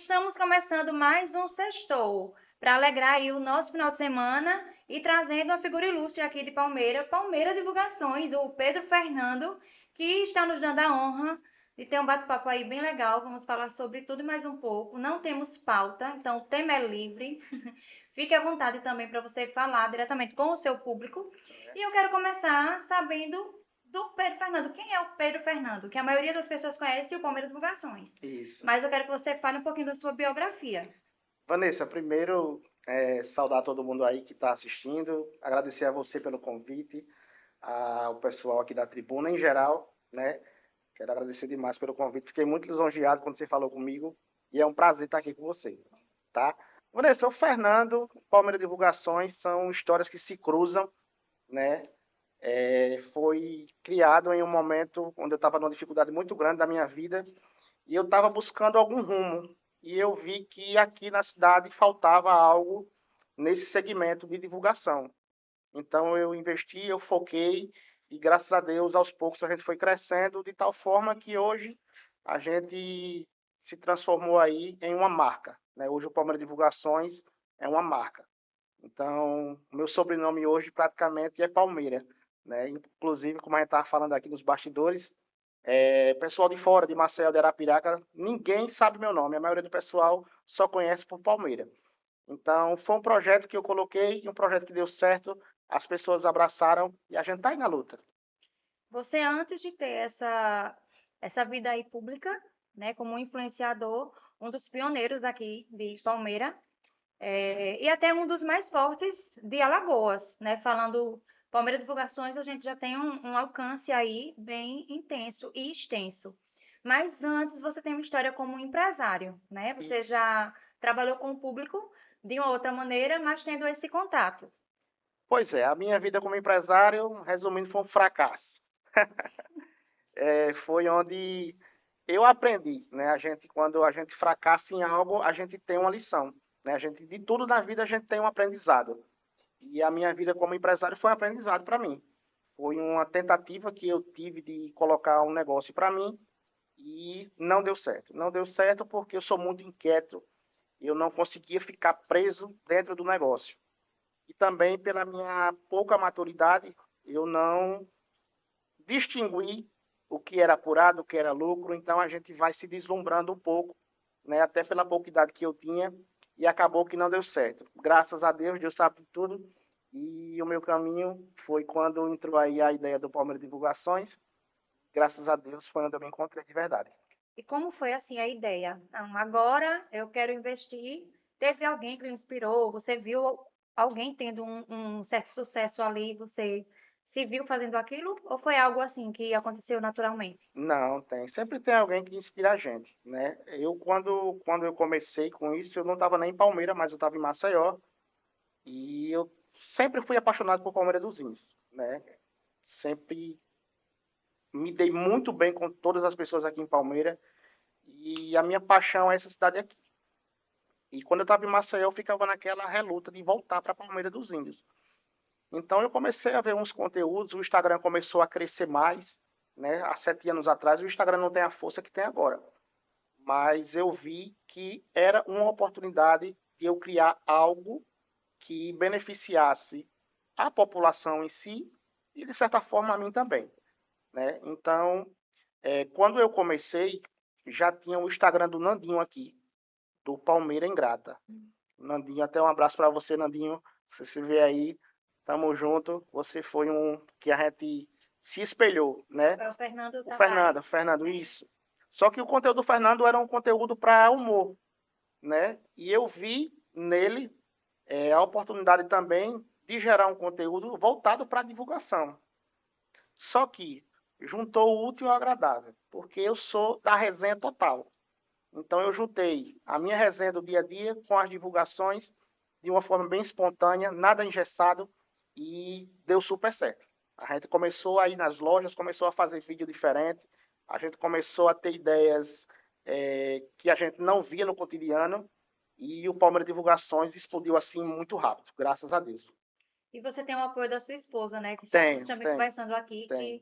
Estamos começando mais um Sextou, para alegrar aí o nosso final de semana e trazendo uma figura ilustre aqui de Palmeira Divulgações, o Pedro Fernando, que está nos dando a honra de ter um bate-papo aí bem legal. Vamos falar sobre tudo e mais um pouco. Não temos pauta, então o tema é livre. Fique à vontade também para você falar diretamente com o seu público. E eu quero começar sabendo do Pedro Fernando. Quem é o Pedro Fernando? Que a maioria das pessoas conhece o Palmeiras Divulgações. Isso. Mas eu quero que você fale um pouquinho da sua biografia. Vanessa, primeiro, saudar todo mundo aí que está assistindo, agradecer a você pelo convite, ao pessoal aqui da tribuna em geral, né? Quero agradecer demais pelo convite. Fiquei muito lisonjeado quando você falou comigo e é um prazer estar aqui com você, tá? Vanessa, o Fernando, Palmeiras Divulgações são histórias que se cruzam, né? Foi criado em um momento onde eu estava numa dificuldade muito grande da minha vida e eu estava buscando algum rumo. E eu vi que aqui na cidade faltava algo nesse segmento de divulgação. Então eu investi, eu foquei e graças a Deus aos poucos a gente foi crescendo de tal forma que hoje a gente se transformou aí em uma marca, né? Hoje o Palmeiras Divulgações é uma marca. Então, meu sobrenome hoje praticamente é Palmeira, né? Inclusive, como a gente estava falando aqui nos bastidores, pessoal de fora, de Maceió, de Arapiraca, ninguém sabe meu nome. A maioria do pessoal só conhece por Palmeira. Então, foi um projeto que eu coloquei, um projeto que deu certo, as pessoas abraçaram e a gente está aí na luta. Você, antes de ter essa vida aí pública, né, como influenciador, um dos pioneiros aqui de Palmeira, e até um dos mais fortes de Alagoas, né? Falando Palmeira Divulgações, a gente já tem um alcance aí bem intenso e extenso. Mas antes você tem uma história como empresário, né? Você Isso. já trabalhou com o público de uma outra maneira, mas tendo esse contato. Pois é, a minha vida como empresário, resumindo, foi um fracasso. Foi onde eu aprendi, né? Quando a gente fracassa em algo, a gente tem uma lição, né? De tudo na vida a gente tem um aprendizado. E a minha vida como empresário foi um aprendizado para mim. Foi uma tentativa que eu tive de colocar um negócio para mim e não deu certo. Não deu certo porque eu sou muito inquieto. Eu não conseguia ficar preso dentro do negócio. E também pela minha pouca maturidade, eu não distingui o que era apurado, o que era lucro. Então a gente vai se deslumbrando um pouco, né? Até pela pouca idade que eu tinha e acabou que não deu certo. Graças a Deus, Deus sabe de tudo. E o meu caminho foi quando entrou aí a ideia do Palmeiras Divulgações. Graças a Deus foi onde eu me encontrei de verdade. E como foi assim a ideia? Não, agora eu quero investir. Teve alguém que lhe inspirou? Você viu alguém tendo um certo sucesso ali? Você se viu fazendo aquilo? Ou foi algo assim que aconteceu naturalmente? Não, tem. Sempre tem alguém que inspira a gente, né? Quando eu comecei com isso, eu não estava nem em Palmeiras, mas eu estava em Maceió. E eu sempre fui apaixonado por Palmeiras dos Índios, né? Sempre me dei muito bem com todas as pessoas aqui em Palmeiras. E a minha paixão é essa cidade aqui. E quando eu estava em Maceió, eu ficava naquela reluta de voltar para Palmeiras dos Índios. Então eu comecei a ver uns conteúdos, o Instagram começou a crescer mais, né? Há 7 anos atrás, o Instagram não tem a força que tem agora. Mas eu vi que era uma oportunidade de eu criar algo que beneficiasse a população em si e, de certa forma, a mim também, né? Então, quando eu comecei, já tinha o Instagram do Nandinho aqui, do Palmeira Ingrata. Nandinho, até um abraço para você, Nandinho. Se você vê aí, tamo junto. Você foi um que a gente se espelhou, né? É o Fernando O Tavares. Fernando, isso. Só que o conteúdo do Fernando era um conteúdo para humor, né? E eu vi nele a oportunidade também de gerar um conteúdo voltado para a divulgação. Só que juntou o útil ao agradável, porque eu sou da resenha total. Então eu juntei a minha resenha do dia a dia com as divulgações de uma forma bem espontânea, nada engessado e deu super certo. A gente começou a ir nas lojas, começou a fazer vídeo diferente, a gente começou a ter ideias que a gente não via no cotidiano e o Palmeiras Divulgações explodiu assim muito rápido, graças a Deus. E você tem o apoio da sua esposa, né? Que estávamos Tenho, também tenho, conversando aqui, que tenho.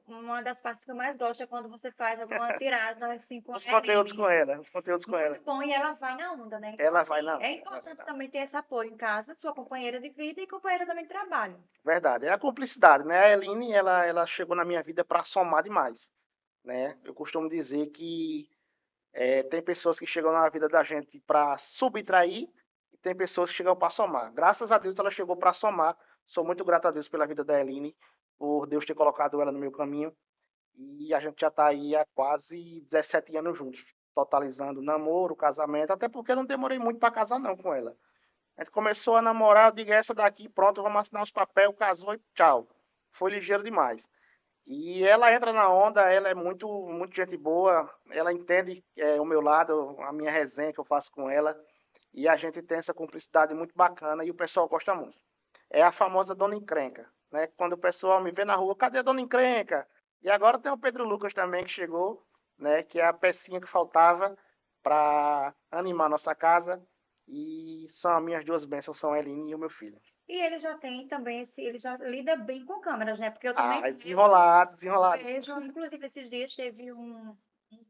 Uma das partes que eu mais gosto é quando você faz alguma tirada assim com a Os conteúdos com Eline. ela, os conteúdos com ela. Muito bom, e ela vai na onda, né? Então, Ela vai assim, na é onda, ela vai importante na onda. também ter esse apoio em casa, sua companheira de vida e companheira também de trabalho. Verdade, é a cumplicidade, né? A Eline, ela chegou na minha vida para somar demais, né? Eu costumo dizer que tem pessoas que chegam na vida da gente para subtrair e tem pessoas que chegam para somar. Graças a Deus ela chegou para somar. Sou muito grato a Deus pela vida da Eline, por Deus ter colocado ela no meu caminho. E a gente já está aí há quase 17 anos juntos, totalizando namoro, casamento, até porque eu não demorei muito para casar não com ela. A gente começou a namorar, eu digo, essa daqui, pronto, vamos assinar os papéis, casou e tchau. Foi ligeiro demais. E ela entra na onda, ela é muito, muito gente boa, ela entende o meu lado, a minha resenha que eu faço com ela, e a gente tem essa cumplicidade muito bacana e o pessoal gosta muito. É a famosa Dona Encrenca, né? Quando o pessoal me vê na rua, cadê a Dona Encrenca? E agora tem o Pedro Lucas também que chegou, né? Que é a pecinha que faltava para animar nossa casa. E são as minhas duas bênçãos, são a Eline e o meu filho. E ele já tem também ele já lida bem com câmeras, né? Porque eu também Ah, é desenrolado, desenrolado. vejo, inclusive esses dias teve um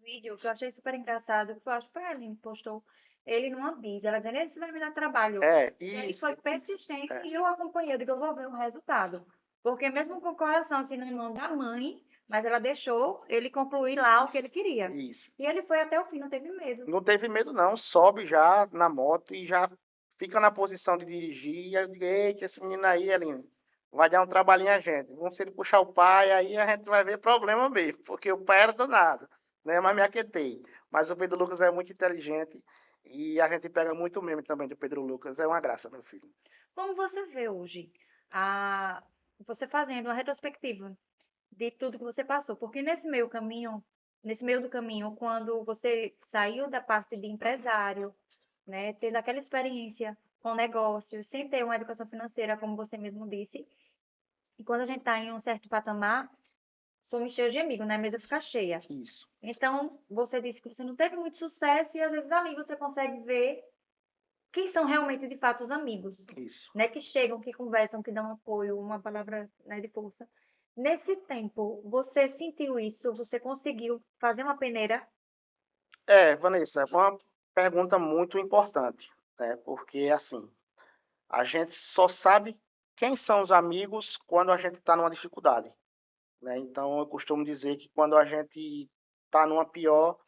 vídeo que eu achei super engraçado, que eu acho que foi a Aline que postou ele numa bis, ela dizendo, esse vai me dar trabalho. É, E ele isso. foi persistente É, e eu acompanhei, eu digo, eu vou ver o resultado. Porque mesmo com o coração assim na mão da mãe, mas ela deixou ele concluir lá o que ele isso, queria. isso. E ele foi até o fim, não teve medo. Não teve medo, não. Sobe já na moto e já fica na posição de dirigir. E eu digo, eita, esse menino aí, Aline, vai dar um trabalhinho a gente. Vamos se ele puxar o pai, aí a gente vai ver problema mesmo, porque o pai era danado, né? Mas me aquietei. Mas o Pedro Lucas é muito inteligente e a gente pega muito meme também do Pedro Lucas. É uma graça, meu filho. Como você vê hoje a você fazendo uma retrospectiva de tudo que você passou? Porque nesse meio do caminho, quando você saiu da parte de empresário, né, tendo aquela experiência com negócios, sem ter uma educação financeira, como você mesmo disse, e quando a gente está em um certo patamar, somos cheios de amigos, né? A mesa fica cheia. Isso, Então, você disse que você não teve muito sucesso e às vezes ali você consegue ver quem são realmente de fato os amigos, isso. né? Que chegam, que conversam, que dão apoio, uma palavra, né, de força. Nesse tempo, você sentiu isso? Você conseguiu fazer uma peneira? Vanessa, é uma pergunta muito importante, né? Porque, assim, a gente só sabe quem são os amigos quando a gente está numa dificuldade, né? Então, eu costumo dizer que quando a gente está numa pior,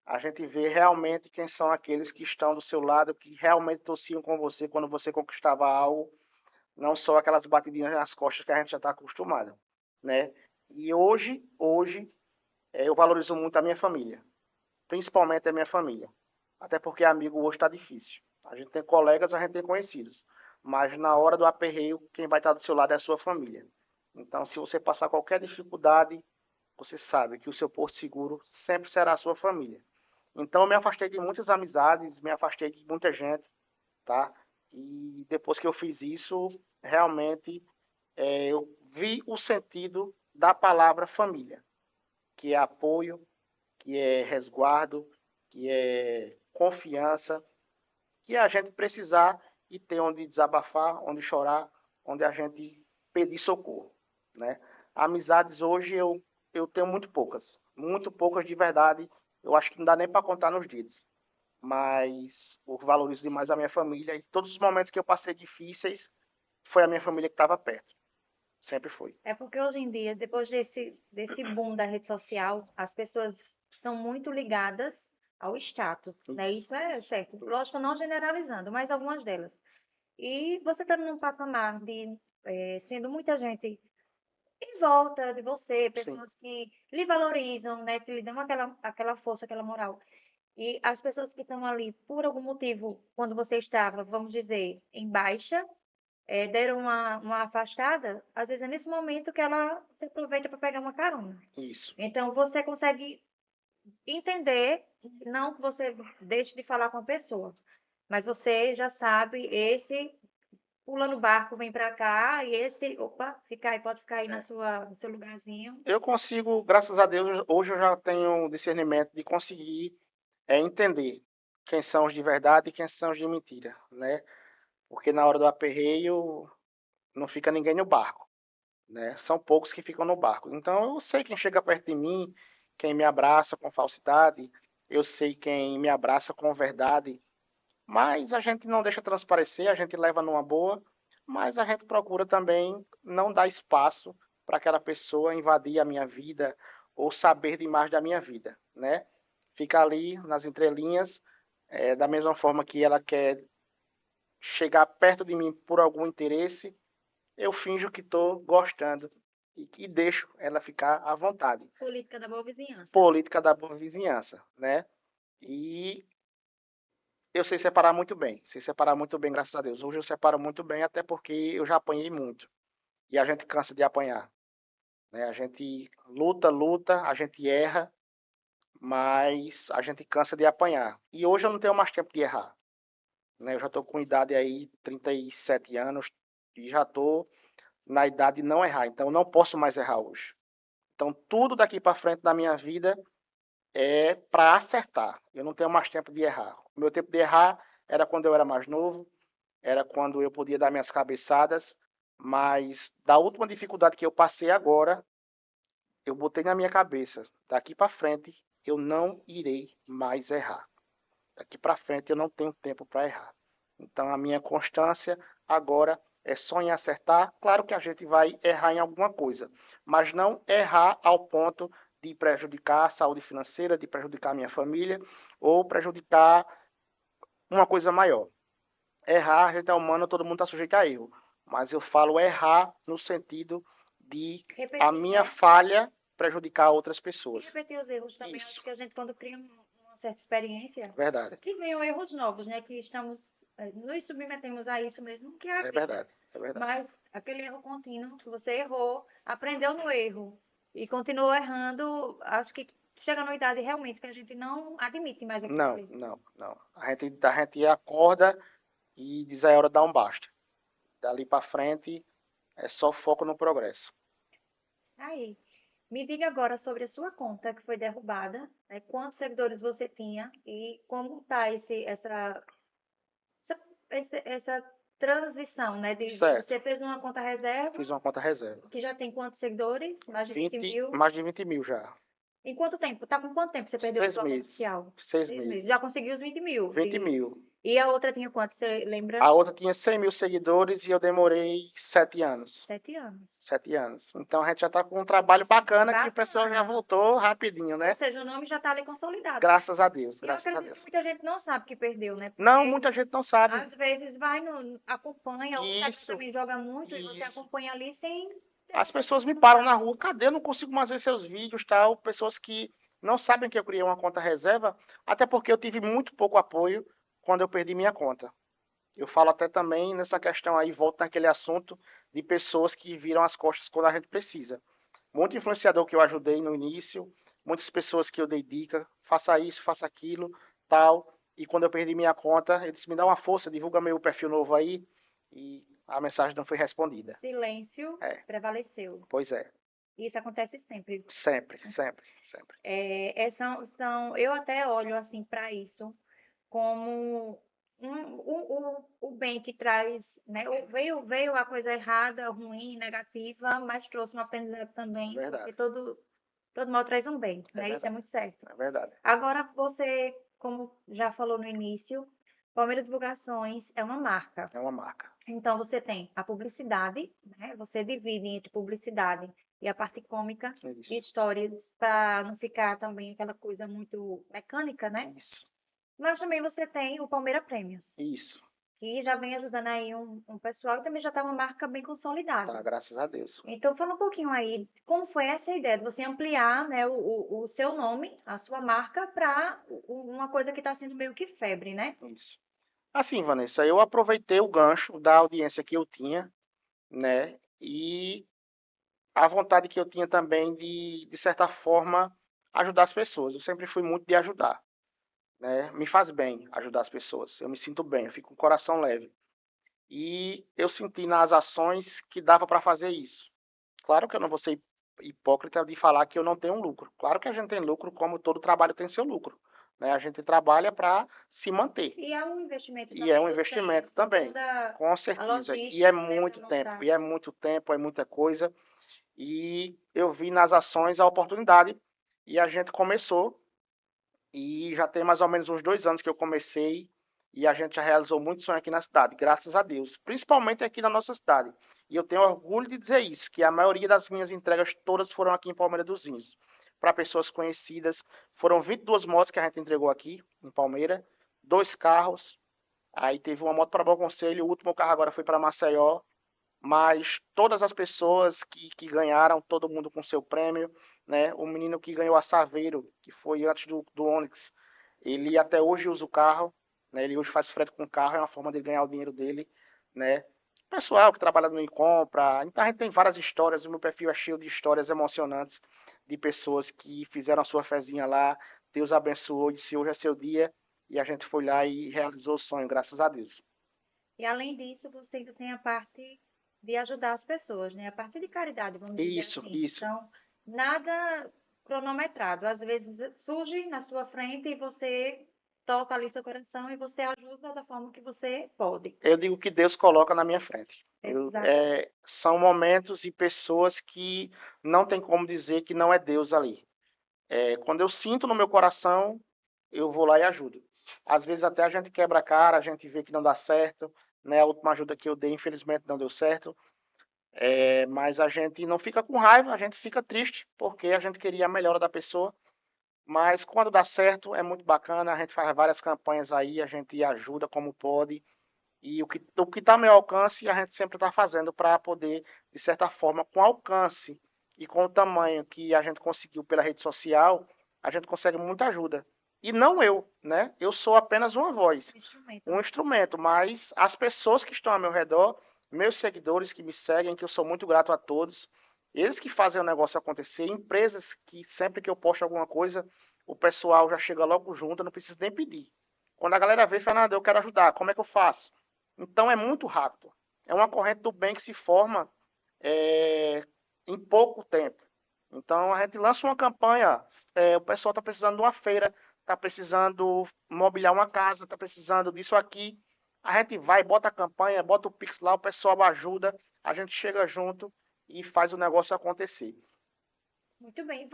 a gente vê realmente quem são aqueles que estão do seu lado, que realmente torciam com você quando você conquistava algo, não só aquelas batidinhas nas costas que a gente já está acostumado, né? E hoje, eu valorizo muito a minha família, principalmente a minha família. Até porque amigo hoje está difícil. A gente tem colegas, a gente tem conhecidos. Mas na hora do aperreio, quem vai estar do seu lado é a sua família. Então, se você passar qualquer dificuldade, você sabe que o seu porto seguro sempre será a sua família. Então, eu me afastei de muitas amizades, me afastei de muita gente, tá? E depois que eu fiz isso, realmente eu vi o sentido da palavra família, que é apoio, que é resguardo, que é confiança, que é a gente precisar e ter onde desabafar, onde chorar, onde a gente pedir socorro, né? Amizades hoje eu tenho muito poucas de verdade. Eu acho que não dá nem para contar nos dedos. Mas eu valorizo demais a minha família e todos os momentos que eu passei difíceis foi a minha família que estava perto. Sempre foi. É porque hoje em dia, depois desse boom da rede social, as pessoas são muito ligadas ao status, né? Isso, Isso é isso, certo. isso. Lógico, não generalizando, mas algumas delas. E você está num patamar de sendo muita gente em volta de você, Sim, pessoas que lhe valorizam, né? Que lhe dão aquela força, aquela moral. E as pessoas que estão ali por algum motivo, quando você estava, vamos dizer, em baixa, deram uma afastada, às vezes é nesse momento que ela se aproveita para pegar uma carona. isso. Então você consegue entender, não que você deixe de falar com a pessoa, mas você já sabe, esse pula no barco, vem para cá, e esse, opa, fica aí, pode ficar aí É. no seu lugarzinho. Eu consigo, graças a Deus, hoje eu já tenho discernimento de conseguir entender quem são os de verdade e quem são os de mentira, né? Porque na hora do aperreio não fica ninguém no barco. né? São poucos que ficam no barco. Então eu sei quem chega perto de mim, quem me abraça com falsidade, eu sei quem me abraça com verdade, mas a gente não deixa transparecer, a gente leva numa boa, mas a gente procura também não dar espaço para aquela pessoa invadir a minha vida ou saber demais da minha vida, né? Fica ali nas entrelinhas, da mesma forma que ela quer chegar perto de mim por algum interesse, eu finjo que estou gostando e deixo ela ficar à vontade. Política da boa vizinhança. Política da boa vizinhança, né? E eu sei separar muito bem, graças a Deus. Hoje eu separo muito bem, até porque eu já apanhei muito. E a gente cansa de apanhar, né? A gente luta, luta, a gente erra, mas a gente cansa de apanhar. E hoje eu não tenho mais tempo de errar, né? Eu já estou com idade aí, 37 anos, e já estou na idade de não errar. Então eu não posso mais errar hoje. Então tudo daqui para frente na minha vida é para acertar. Eu não tenho mais tempo de errar. O meu tempo de errar era quando eu era mais novo, era quando eu podia dar minhas cabeçadas, mas da última dificuldade que eu passei agora, eu botei na minha cabeça, daqui para frente eu não irei mais errar. Daqui para frente eu não tenho tempo para errar. Então a minha constância agora é só em acertar. Claro que a gente vai errar em alguma coisa, mas não errar ao ponto de prejudicar a saúde financeira, de prejudicar a minha família ou prejudicar uma coisa maior. Errar, a gente é humano, todo mundo está sujeito a erro. Mas eu falo errar no sentido de a Repetir, minha né? falha prejudicar outras E pessoas. repetir os erros também. Isso, Acho que a gente, quando cria uma certa experiência, verdade. que venham erros novos, né? Que estamos, nos submetemos a isso mesmo, que é a É vida. verdade, é verdade. Mas aquele erro contínuo que você errou, aprendeu no erro e continuou errando, acho que chega numa idade realmente que a gente não admite mais aquilo Não, ali. não, não. A gente acorda e diz a hora de dar um basta. Dali para frente é só foco no progresso. Aí, me diga agora sobre a sua conta que foi derrubada, né? Quantos seguidores você tinha e como tá essa, essa transição, né? Certo. Você fez uma conta reserva Fiz uma conta reserva. que já tem quantos seguidores? Mais de 20 mil. Mais de 20 mil já. Em quanto tempo? Tá com quanto tempo você perdeu a Seis sua conta meses. oficial? 6 meses. Meses. Já conseguiu os 20 mil. 20 mil. E a outra tinha quanto? Você lembra? A outra tinha 100 mil seguidores e eu demorei 7 anos. 7 anos. 7 anos. Então a gente já está com um trabalho bacana que o pessoal já Bacana. voltou rapidinho, Ou né? seja, o nome já está ali consolidado, né? Graças a Deus, E eu graças a acredito que Deus. muita gente não sabe que perdeu, né? Não, Porque muita gente não sabe. às vezes vai no, acompanha, o Instagram Isso, também joga muito e você isso. acompanha ali sem ter As noção que pessoas você me não param na tá. rua, cadê? Eu não consigo mais ver seus vídeos, tal. Pessoas que não sabem que eu criei uma conta reserva, até porque eu tive muito pouco apoio quando eu perdi minha conta. Eu falo até também nessa questão aí, volto naquele assunto de pessoas que viram as costas quando a gente precisa. Muito influenciador que eu ajudei no início, muitas pessoas que eu dei dica, faça isso, faça aquilo, tal. E quando eu perdi minha conta, eles me dão uma força, divulga meu perfil novo aí, e a mensagem não foi respondida. Silêncio É, prevaleceu. pois é. Isso acontece sempre. Sempre, sempre, sempre. Eu até olho assim para isso como o bem que traz, né? Veio a coisa errada, ruim, negativa, mas trouxe um aprendizado É também, porque verdade, todo mal traz um bem, é né? Isso é verdade, muito certo. é verdade. Agora, você, como já falou no início, Palmeira Divulgações é uma marca. É uma marca. Então, você tem a publicidade, né? Você divide entre publicidade e a parte cômica e Isso, histórias, para não ficar também aquela coisa muito mecânica, né? isso, Mas também você tem o Palmeira Prêmios, isso. que já vem ajudando aí um pessoal e também já está uma marca bem Tá, consolidada. graças a Deus. Então, fala um pouquinho aí, como foi essa ideia de você ampliar, né, o seu nome, a sua marca, para uma coisa que está sendo meio que febre, né? Isso. Assim, Vanessa, eu aproveitei o gancho da audiência que eu tinha, né? E a vontade que eu tinha também de certa forma, ajudar as pessoas. Eu sempre fui muito de ajudar, né? Me faz bem ajudar as pessoas. Eu me sinto bem, eu fico com o coração leve. E eu senti nas ações que dava para fazer isso. Claro que eu não vou ser hipócrita de falar que eu não tenho um lucro. Claro que a gente tem lucro, como todo trabalho tem seu lucro, né? A gente trabalha para se manter. E é um investimento E é também um do investimento tempo, também, toda com a certeza. E é logística, né, para muito tempo, montar. e é muito tempo, é muita coisa. e eu vi nas ações a oportunidade e a gente começou e já tem mais ou menos uns 2 anos que eu comecei e a gente já realizou muito sonho aqui na cidade, graças a Deus, principalmente aqui na nossa cidade. E eu tenho orgulho de dizer isso, que a maioria das minhas entregas todas foram aqui em Palmeira dos Vinhos, para pessoas conhecidas. Foram 22 motos que a gente entregou aqui em Palmeira, 2 carros, aí teve uma moto para Bom Conselho, o último carro agora foi para Maceió, mas todas as pessoas que ganharam, todo mundo com seu prêmio, né? O menino que ganhou a Saveiro, que foi antes do Onix, ele até hoje usa o carro, né? Ele hoje faz frete com o carro, é uma forma de ganhar o dinheiro dele, né? Pessoal que trabalha no Incompra, então a gente tem várias histórias, o meu perfil é cheio de histórias emocionantes de pessoas que fizeram a sua fezinha lá, Deus abençoou, disse hoje é seu dia, e a gente foi lá e realizou o sonho, graças a Deus. E além disso, você ainda tem a parte de ajudar as pessoas, né? A parte de caridade, vamos dizer Isso, assim. isso. Então, nada cronometrado. Às vezes surge na sua frente e você toca ali seu coração e você ajuda da forma que você pode. Eu digo que Deus coloca na minha frente. Exatamente. São momentos e pessoas que não tem como dizer que não é Deus ali. Quando eu sinto no meu coração, eu vou lá e ajudo. Às vezes até a gente quebra a cara, a gente vê que não dá certo, né? A última ajuda que eu dei, infelizmente, não deu certo. Mas a gente não fica com raiva, a gente fica triste, porque a gente queria a melhora da pessoa. Mas quando dá certo, é muito bacana, a gente faz várias campanhas aí, a gente ajuda como pode. E o que está ao meu alcance, a gente sempre está fazendo para poder, de certa forma, com alcance e com o tamanho que a gente conseguiu pela rede social, a gente consegue muita ajuda. E não eu, né? Eu sou apenas uma voz, Instrumento, um né? instrumento, mas as pessoas que estão ao meu redor, meus seguidores que me seguem, que eu sou muito grato a todos, eles que fazem o negócio acontecer, empresas que sempre que eu posto alguma coisa, o pessoal já chega logo junto, eu não preciso nem pedir. Quando a galera vê, Fernando, eu quero ajudar, como é que eu faço? Então é muito rápido. É uma corrente do bem que se forma é, em pouco tempo. Então a gente lança uma campanha, o pessoal está precisando de uma feira, está precisando mobiliar uma casa, está precisando disso aqui. A gente vai, bota a campanha, bota o Pix lá, o pessoal ajuda, a gente chega junto e faz o negócio acontecer. Muito bem.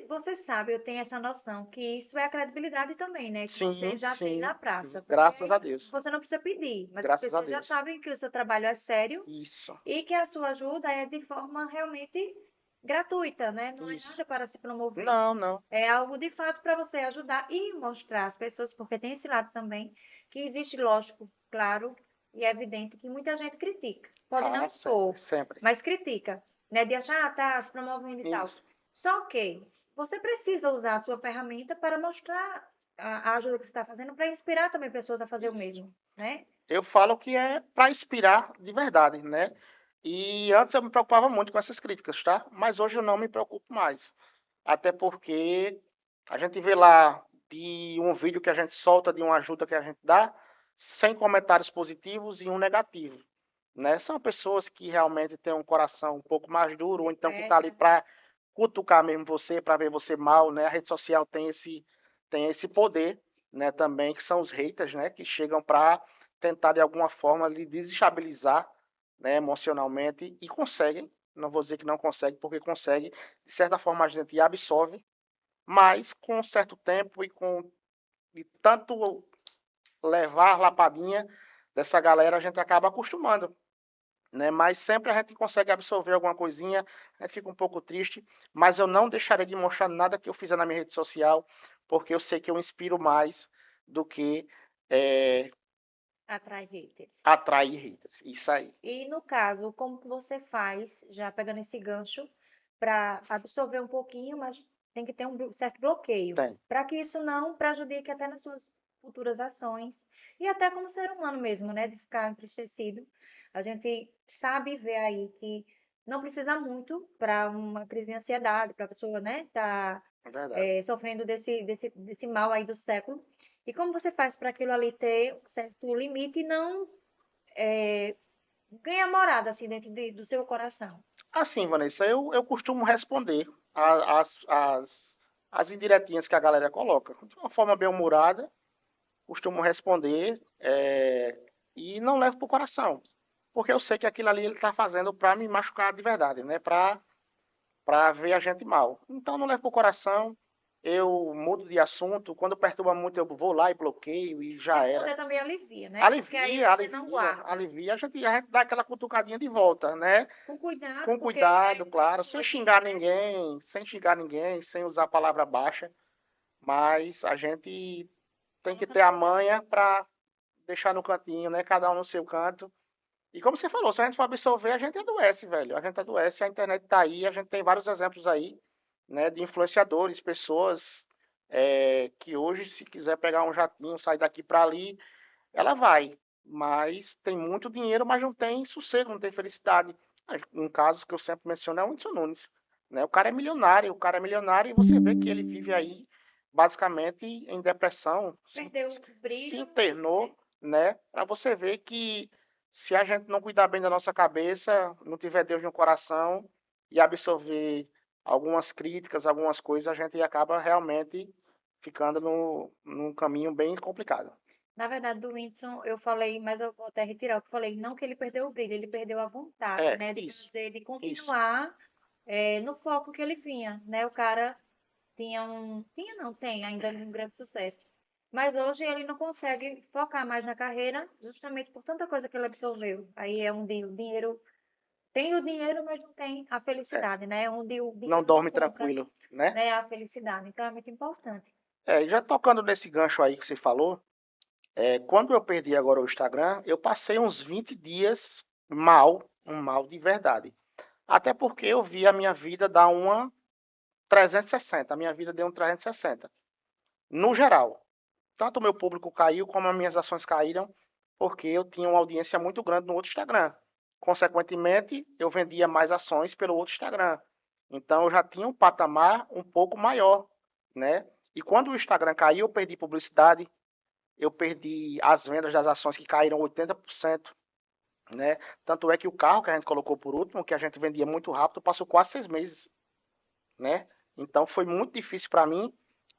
Você sabe, eu tenho essa noção que isso é a credibilidade também, né? Que você Sim, já tem na sim, sim. praça. Porque Graças a aí Deus. você não precisa pedir, mas as Graças a pessoas já Deus. sabem que o seu trabalho é sério Isso, e que a sua ajuda é de forma realmente gratuita, né? Não é isso. nada para se promover. Não, não. É algo de fato para você ajudar e mostrar às pessoas, porque tem esse lado também, que existe, lógico, claro e evidente, que muita gente critica. Pode não Ah, sempre, expor, sempre. mas critica, né? De achar, ah, tá, se promovendo e tal. Isso. Só que você precisa usar a sua ferramenta para mostrar a ajuda que você está fazendo, para inspirar também pessoas a fazer o Isso. mesmo, né? Eu falo que é para inspirar de verdade, né? E antes eu me preocupava muito com essas críticas, tá? Mas hoje eu não me preocupo mais. Até porque a gente vê lá de um vídeo que a gente solta, de uma ajuda que a gente dá, 100 comentários positivos e um negativo, né? São pessoas que realmente têm um coração um pouco mais duro, ou então que tá ali Correta. para cutucar mesmo você, para ver você mal, né? A rede social tem esse poder, né, também, que são os haters, né, que chegam para tentar de alguma forma lhe desestabilizar, né, emocionalmente e conseguem. Não vou dizer que não consegue, porque consegue. De certa forma a gente absorve, mas com um certo tempo e com de tanto levar lapadinha dessa galera, a gente acaba acostumando, né? Mas sempre a gente consegue absorver alguma coisinha, a gente fica um pouco triste, mas eu não deixarei de mostrar nada que eu fizer na minha rede social, porque eu sei que eu inspiro mais do que é, Atrai haters. atrair haters. Isso aí. E no caso, como que você faz, já pegando esse gancho, para absorver um pouquinho, mas tem que ter um certo bloqueio, Tem. para que isso não prejudique até nas suas futuras ações e até como ser humano mesmo, né, de ficar entristecido. A gente sabe ver aí que não precisa muito para uma crise de ansiedade, para a pessoa, né, tá É verdade. sofrendo desse mal aí do século. E como você faz para aquilo ali ter um certo limite e não ganha morada assim dentro do seu coração. Assim, Vanessa, eu costumo responder as indiretinhas que a galera coloca. De uma forma bem humorada, costumo responder e não levo pro coração. Porque eu sei que aquilo ali ele tá fazendo para me machucar de verdade, né? Para para ver a gente mal. Então não leva pro coração, eu mudo de assunto, quando perturba muito eu vou lá e bloqueio e já era. Responder também alivia, né? Porque aí Alivia, você não alivia, guarda. alivia, a gente dá aquela cutucadinha de volta, né? Com cuidado, Com porque cuidado, é uma claro, pessoa que, né? sem xingar ninguém, sem usar palavra baixa, mas a gente tem que Coloca ter a cuidado. manha para deixar no cantinho, né? Cada um no seu canto. E como você falou, se a gente for absorver, a gente adoece, velho. A gente adoece, a internet tá aí, a gente tem vários exemplos aí, né, de influenciadores, pessoas que hoje, se quiser pegar um jatinho, sair daqui para ali, ela vai. Mas tem muito dinheiro, mas não tem sossego, não tem felicidade. Um caso que eu sempre menciono é o Whindersson Nunes, né? O cara é milionário e você vê que ele vive aí basicamente em depressão, Perdeu o se brilho, né? internou, né? Para você ver que se a gente não cuidar bem da nossa cabeça, não tiver Deus no coração e absorver algumas críticas, algumas coisas, a gente acaba realmente ficando num caminho bem complicado. Na verdade, do Whindersson, eu falei, mas eu vou até retirar o que eu falei. Não que ele perdeu o brilho, ele perdeu a vontade, É, né? De isso, fazer, de isso. continuar no foco que ele vinha, né? O cara tinha um. Tinha, não, tem ainda um grande sucesso. Mas hoje ele não consegue focar mais na carreira, justamente por tanta coisa que ele absorveu. Aí é onde o dinheiro. Tem o dinheiro, mas não tem a É, felicidade, né? Onde o não dinheiro não dorme compra, tranquilo, né? né, a felicidade. Então é muito importante. E já tocando nesse gancho aí que você falou, quando eu perdi agora o Instagram, eu passei uns 20 dias mal, um mal de verdade. Até porque eu vi a minha vida dar uma 360, a minha vida deu um 360. No geral, tanto o meu público caiu como as minhas ações caíram, porque eu tinha uma audiência muito grande no outro Instagram. Consequentemente, eu vendia mais ações pelo outro Instagram. Então eu já tinha um patamar um pouco maior, né? E quando o Instagram caiu, eu perdi publicidade, eu perdi as vendas das ações que caíram 80%, né? Tanto é que o carro que a gente colocou por último, que a gente vendia muito rápido, passou quase 6 meses, né? Então foi muito difícil para mim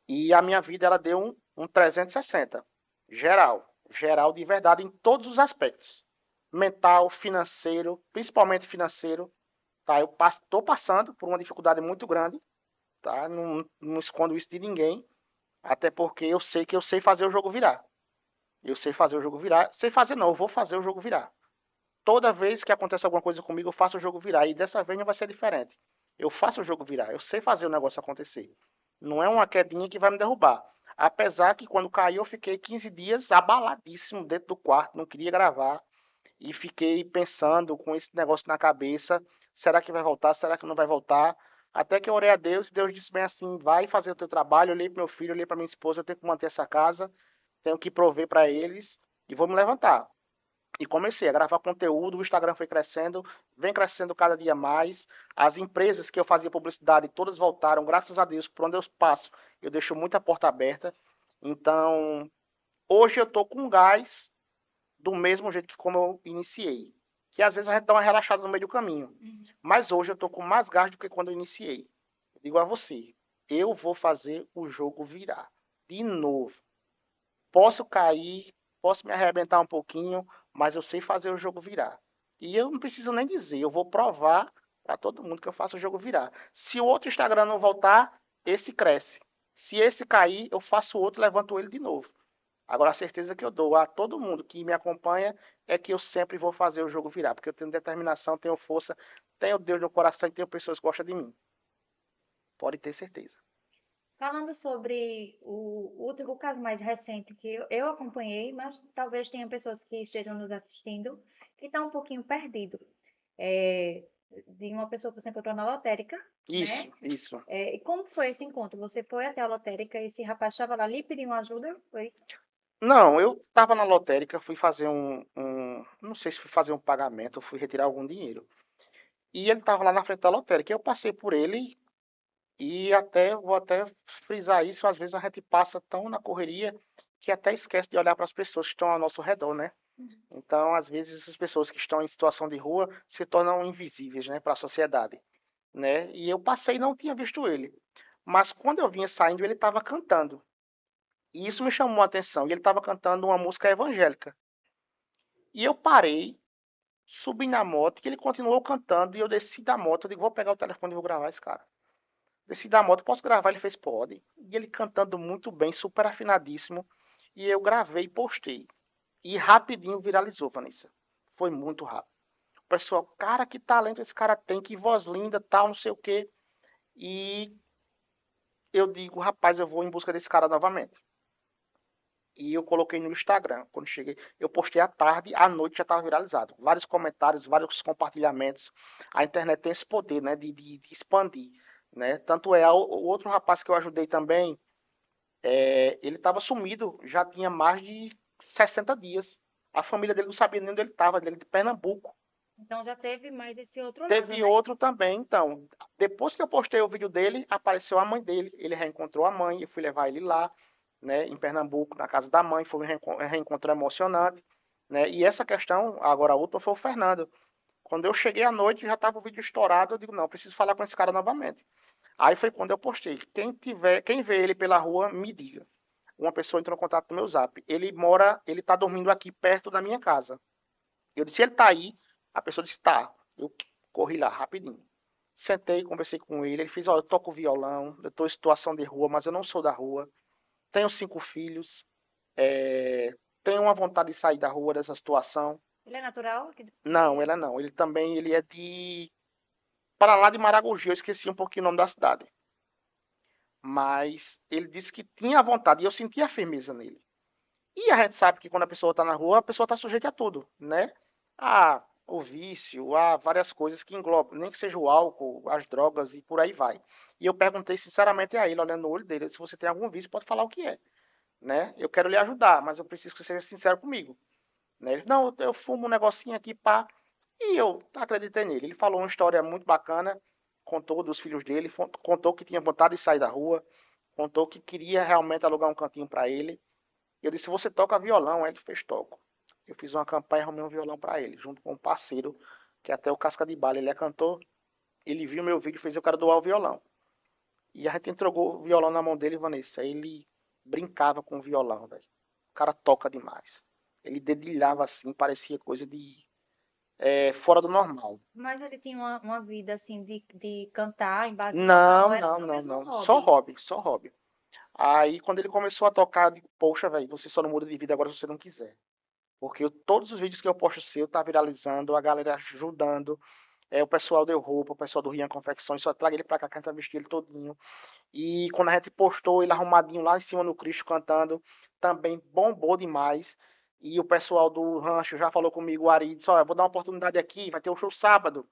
e a minha vida ela deu um 360 geral, geral de verdade em todos os aspectos, mental, financeiro, principalmente financeiro, tá? Eu estou passando por uma dificuldade muito grande, tá? Não escondo isso de ninguém, até porque eu sei que eu sei fazer o jogo virar. Eu sei fazer o jogo virar, sei fazer não, eu vou fazer o jogo virar. Toda vez que acontece alguma coisa comigo, eu faço o jogo virar. E dessa vez não vai ser diferente. Eu faço o jogo virar. Eu sei fazer o negócio acontecer. Não é uma quedinha que vai me derrubar. Apesar que quando caiu, eu fiquei 15 dias abaladíssimo dentro do quarto. Não queria gravar. E fiquei pensando com esse negócio na cabeça. Será que vai voltar? Será que não vai voltar? Até que eu orei a Deus e Deus disse bem assim: vai fazer o teu trabalho. Eu olhei para meu filho, olhei para minha esposa. Eu tenho que manter essa casa. Tenho que prover para eles. E vou me levantar. E comecei a gravar conteúdo, o Instagram foi crescendo, vem crescendo cada dia mais. As empresas que eu fazia publicidade, todas voltaram, graças a Deus, por onde eu passo, eu deixo muita porta aberta. Então, hoje eu estou com gás do mesmo jeito que como eu iniciei. Que às vezes a gente dá uma relaxada no meio do caminho. Uhum. Mas hoje eu estou com mais gás do que quando eu iniciei. Eu digo a você, eu vou fazer o jogo virar. De novo. Posso cair, posso me arrebentar um pouquinho, mas eu sei fazer o jogo virar. E eu não preciso nem dizer, eu vou provar para todo mundo que eu faço o jogo virar. Se o outro Instagram não voltar, esse cresce. Se esse cair, eu faço o outro, levanto ele de novo. Agora, a certeza que eu dou a todo mundo que me acompanha é que eu sempre vou fazer o jogo virar, porque eu tenho determinação, tenho força, tenho Deus no coração e tenho pessoas que gostam de mim. Pode ter certeza. Falando sobre o caso mais recente que eu acompanhei, mas talvez tenha pessoas que estejam nos assistindo que estão um pouquinho perdido. É, de uma pessoa que você encontrou na lotérica, né? Isso. E como foi esse encontro? Você foi até a lotérica e esse rapaz estava lá ali pedindo ajuda? Foi isso? Não, eu estava na lotérica, fui fazer não sei se fui fazer um pagamento ou fui retirar algum dinheiro. E ele estava lá na frente da lotérica. Eu passei por ele e vou até frisar isso, às vezes a gente passa tão na correria que até esquece de olhar para as pessoas que estão ao nosso redor, né? Então, às vezes essas pessoas que estão em situação de rua se tornam invisíveis, né, para a sociedade, né? E eu passei e não tinha visto ele. Mas quando eu vinha saindo, ele estava cantando. E isso me chamou a atenção. E ele estava cantando uma música evangélica. E eu parei, Subi na moto, que ele continuou cantando, e eu desci da moto, eu digo, vou pegar o telefone e vou gravar esse cara. Desci da moto, posso gravar? Ele fez, pode. E ele cantando muito bem, super afinadíssimo, e eu gravei e postei. E rapidinho viralizou, Vanessa. Foi muito rápido. O pessoal, cara, que talento esse cara tem, que voz linda, tal, não sei o quê. E eu digo, rapaz, eu vou em busca desse cara novamente. E eu coloquei no Instagram. Quando cheguei, eu postei à tarde, à noite já estava viralizado. Vários comentários, vários compartilhamentos. A internet tem esse poder, né, de expandir, né? Tanto é, o outro rapaz que eu ajudei também, ele estava sumido, já tinha mais de 60 dias. A família dele não sabia nem onde ele estava, ele é de Pernambuco. Então já teve mais esse outro lado, Teve né? outro também, então. Depois que eu postei o vídeo dele, apareceu a mãe dele. Ele reencontrou a mãe, eu fui levar ele lá, né, em Pernambuco, na casa da mãe. Foi um reencontro emocionante, né? E essa questão, agora a última, foi o Fernando. Quando eu cheguei à noite, já estava o vídeo estourado. Eu digo, não, preciso falar com esse cara novamente. Aí foi quando eu postei. Quem vê ele pela rua, me diga. Uma pessoa entrou em contato no meu zap. Ele tá dormindo aqui perto da minha casa. Eu disse, ele tá aí? A pessoa disse, tá. Eu corri lá rapidinho. Sentei, conversei com ele. Ele fez, olha, eu toco violão, eu estou em situação de rua, mas eu não sou da rua. Tenho 5 filhos. Tenho uma vontade de sair da rua dessa situação. Ele é natural Não, ela não. Ele também, ele é de para lá de Maragogi. Eu esqueci um pouquinho o nome da cidade. Mas ele disse que tinha vontade e eu sentia a firmeza nele. E a gente sabe que quando a pessoa está na rua, a pessoa está sujeita a tudo, né? A o vício, a várias coisas que englobam, nem que seja o álcool, as drogas e por aí vai. E eu perguntei sinceramente a ele, olhando no olho dele, se você tem algum vício, pode falar o que é, né? Eu quero lhe ajudar, mas eu preciso que você seja sincero comigo, né? Ele, não, eu fumo um negocinho aqui, pá. E eu acreditei nele. Ele falou uma história muito bacana, contou dos filhos dele, contou que tinha vontade de sair da rua, contou que queria realmente alugar um cantinho para ele. Eu disse, você toca violão? Aí ele fez, toco. Eu fiz uma campanha e arrumei um violão para ele, junto com um parceiro, que é até o Casca de Bala, ele é cantor. Ele viu meu vídeo e fez, eu quero doar o violão. E a gente entregou o violão na mão dele, Vanessa. Ele brincava com o violão, velho. O cara toca demais. Ele dedilhava assim, parecia coisa de fora do normal. Mas ele tinha uma vida assim de cantar em base Não, ou era não, só não, mesmo um não. Só hobby? hobby, só hobby. Aí quando ele começou a tocar, eu digo, poxa, velho, você só não muda de vida agora se você não quiser. Porque todos os vídeos que eu posto seu tá viralizando, a galera ajudando. O pessoal deu roupa, o pessoal do Rian Confecções, só traga ele pra cá que a gente vai vestir ele todinho. E quando a gente postou ele arrumadinho lá em cima no Cristo cantando, também bombou demais. E o pessoal do rancho já falou comigo, o Ari, disse, olha, vou dar uma oportunidade aqui, vai ter um show sábado.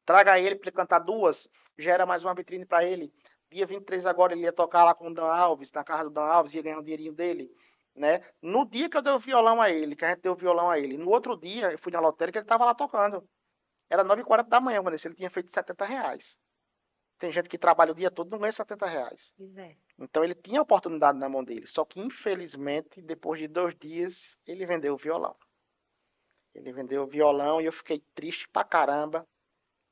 Traga ele para ele cantar duas, gera mais uma vitrine para ele. Dia 23 agora ele ia tocar lá com o Dan Alves, na casa do Dan Alves, ia ganhar o dinheirinho dele, né? No dia que eu dei o violão a ele, que a gente deu o violão a ele, no outro dia eu fui na lotérica, ele tava lá tocando. Era 9h40 da manhã, quando ele tinha feito R$ 70. Tem gente que trabalha o dia todo e não ganha R$ 70. Pois é. Então ele tinha a oportunidade na mão dele. Só que infelizmente, depois de 2 dias, ele vendeu o violão. Ele vendeu o violão e eu fiquei triste pra caramba.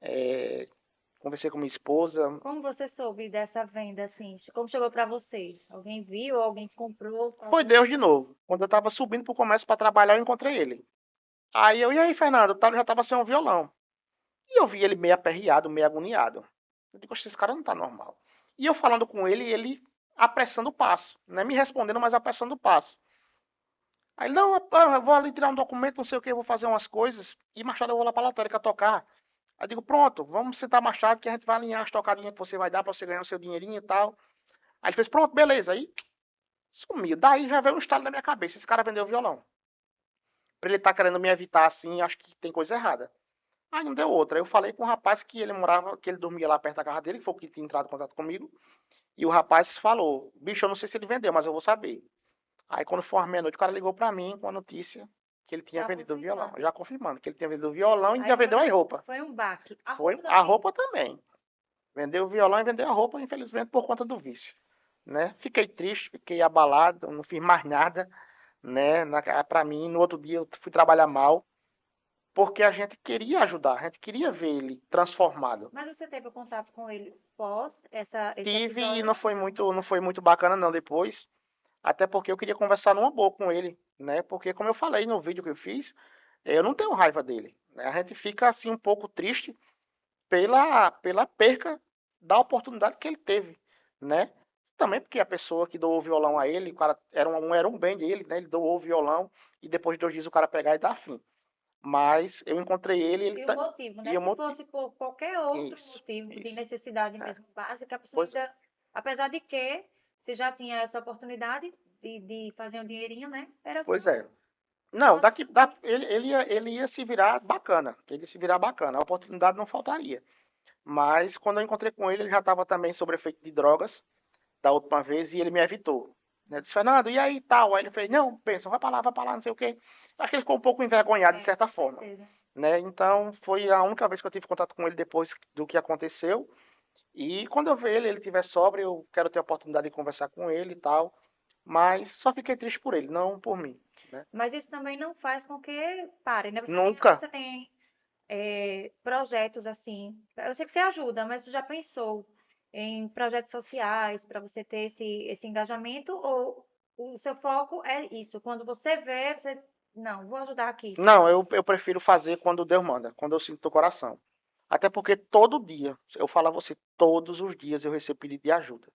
É, conversei com minha esposa. Como você soube dessa venda assim? Como chegou para você? Alguém viu? Alguém comprou? Foi Deus de novo. Quando eu tava subindo pro comércio para trabalhar, eu encontrei ele. Aí eu, e aí, Fernando? Eu já tava sem um violão. E eu vi ele meio aperreado, meio agoniado. Eu digo, esse cara não tá normal. E eu falando com ele, ele apressando o passo. Não é me respondendo, mas apressando o passo. Aí ele, não, eu vou ali tirar um documento, não sei o que, eu vou fazer umas coisas. E mais tarde eu vou lá pra lotérica tocar. Aí eu digo, pronto, vamos sentar mais tarde que a gente vai alinhar as tocadinhas que você vai dar pra você ganhar o seu dinheirinho e tal. Aí ele fez, pronto, beleza. Aí sumiu. Daí já veio um estalo na minha cabeça. Esse cara vendeu o violão. Pra ele estar querendo me evitar assim, acho que tem coisa errada. Aí não deu outra. Eu falei com um rapaz que ele morava, que ele dormia lá perto da casa dele, que foi o que tinha entrado em contato comigo. E o rapaz falou: bicho, eu não sei se ele vendeu, mas eu vou saber. Aí quando for meia-noite, o cara ligou pra mim com a notícia que ele tinha Já vendido o violão. confirmando. Já confirmando que ele tinha vendido o violão e Aí já vendeu a roupa. foi um baque. A Foi roupa a também. roupa também. Vendeu o violão e vendeu a roupa, infelizmente, por conta do vício. Né? Fiquei triste, fiquei abalado, não fiz mais nada. Né? Para mim, no outro dia eu fui trabalhar mal, porque a gente queria ajudar, a gente queria ver ele transformado. Mas você teve o contato com ele pós esse Tive e episódio? não foi muito bacana não depois, até porque eu queria conversar numa boa com ele, né? Porque como eu falei no vídeo que eu fiz, eu não tenho raiva dele, né? A gente fica assim um pouco triste pela perca da oportunidade que ele teve, né? Também porque a pessoa que doou o violão a ele, o cara era um bem dele, né? Ele doou o violão e depois de 2 dias o cara pegar e dar fim. Mas eu encontrei ele, ele E o motivo, e né? eu Se montei fosse por qualquer outro isso, motivo de isso. necessidade É. mesmo básica, a pessoa Pois ainda, apesar de que se já tinha essa oportunidade de fazer um dinheirinho, né? Era pois é. Não, só suprir. ele ia se virar bacana, ele ia se virar bacana, a oportunidade não faltaria. Mas quando eu encontrei com ele, ele já estava também sob efeito de drogas da última vez e ele me evitou. Eu disse, Fernando, e aí tal? Aí ele fez, não, pensa, vai pra lá, não sei o quê. Acho que ele ficou um pouco envergonhado de É, certa com forma, certeza. né? Então foi a única vez que eu tive contato com ele depois do que aconteceu. E quando eu ver ele, ele estiver sóbrio, eu quero ter a oportunidade de conversar com ele e tal. Mas só fiquei triste por ele, não por mim, né? Mas isso também não faz com que pare, né? Nunca. Você tem projetos assim. Eu sei que você ajuda, mas você já pensou em projetos sociais para você ter esse engajamento? Ou o seu foco é isso? Quando você vê, você. Não, vou ajudar aqui. Não, eu prefiro fazer quando Deus manda, quando eu sinto o coração. Até porque todo dia, eu falo a você, todos os dias eu recebo pedido de ajuda.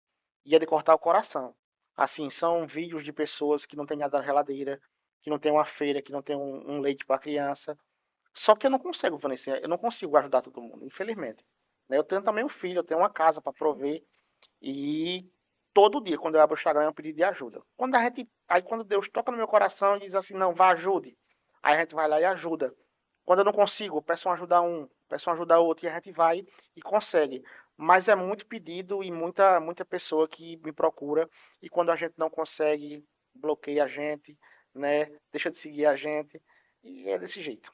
E é de cortar o coração. Assim, são vídeos de pessoas que não têm nada na geladeira, que não tem uma feira, que não tem um leite para criança. Só que eu não consigo, Vanessa, eu não consigo ajudar todo mundo, infelizmente. Né, eu tenho também um filho, eu tenho uma casa para prover. E todo dia, quando eu abro o Instagram, é um pedido de ajuda. Quando Deus toca no meu coração e diz assim, não, vá, ajude. Aí a gente vai lá e ajuda. Quando eu não consigo, peço ajuda a um, peço ajuda a outro e a gente vai e consegue. Mas é muito pedido e muita pessoa que me procura e quando a gente não consegue, bloqueia a gente, né? Deixa de seguir a gente e é desse jeito.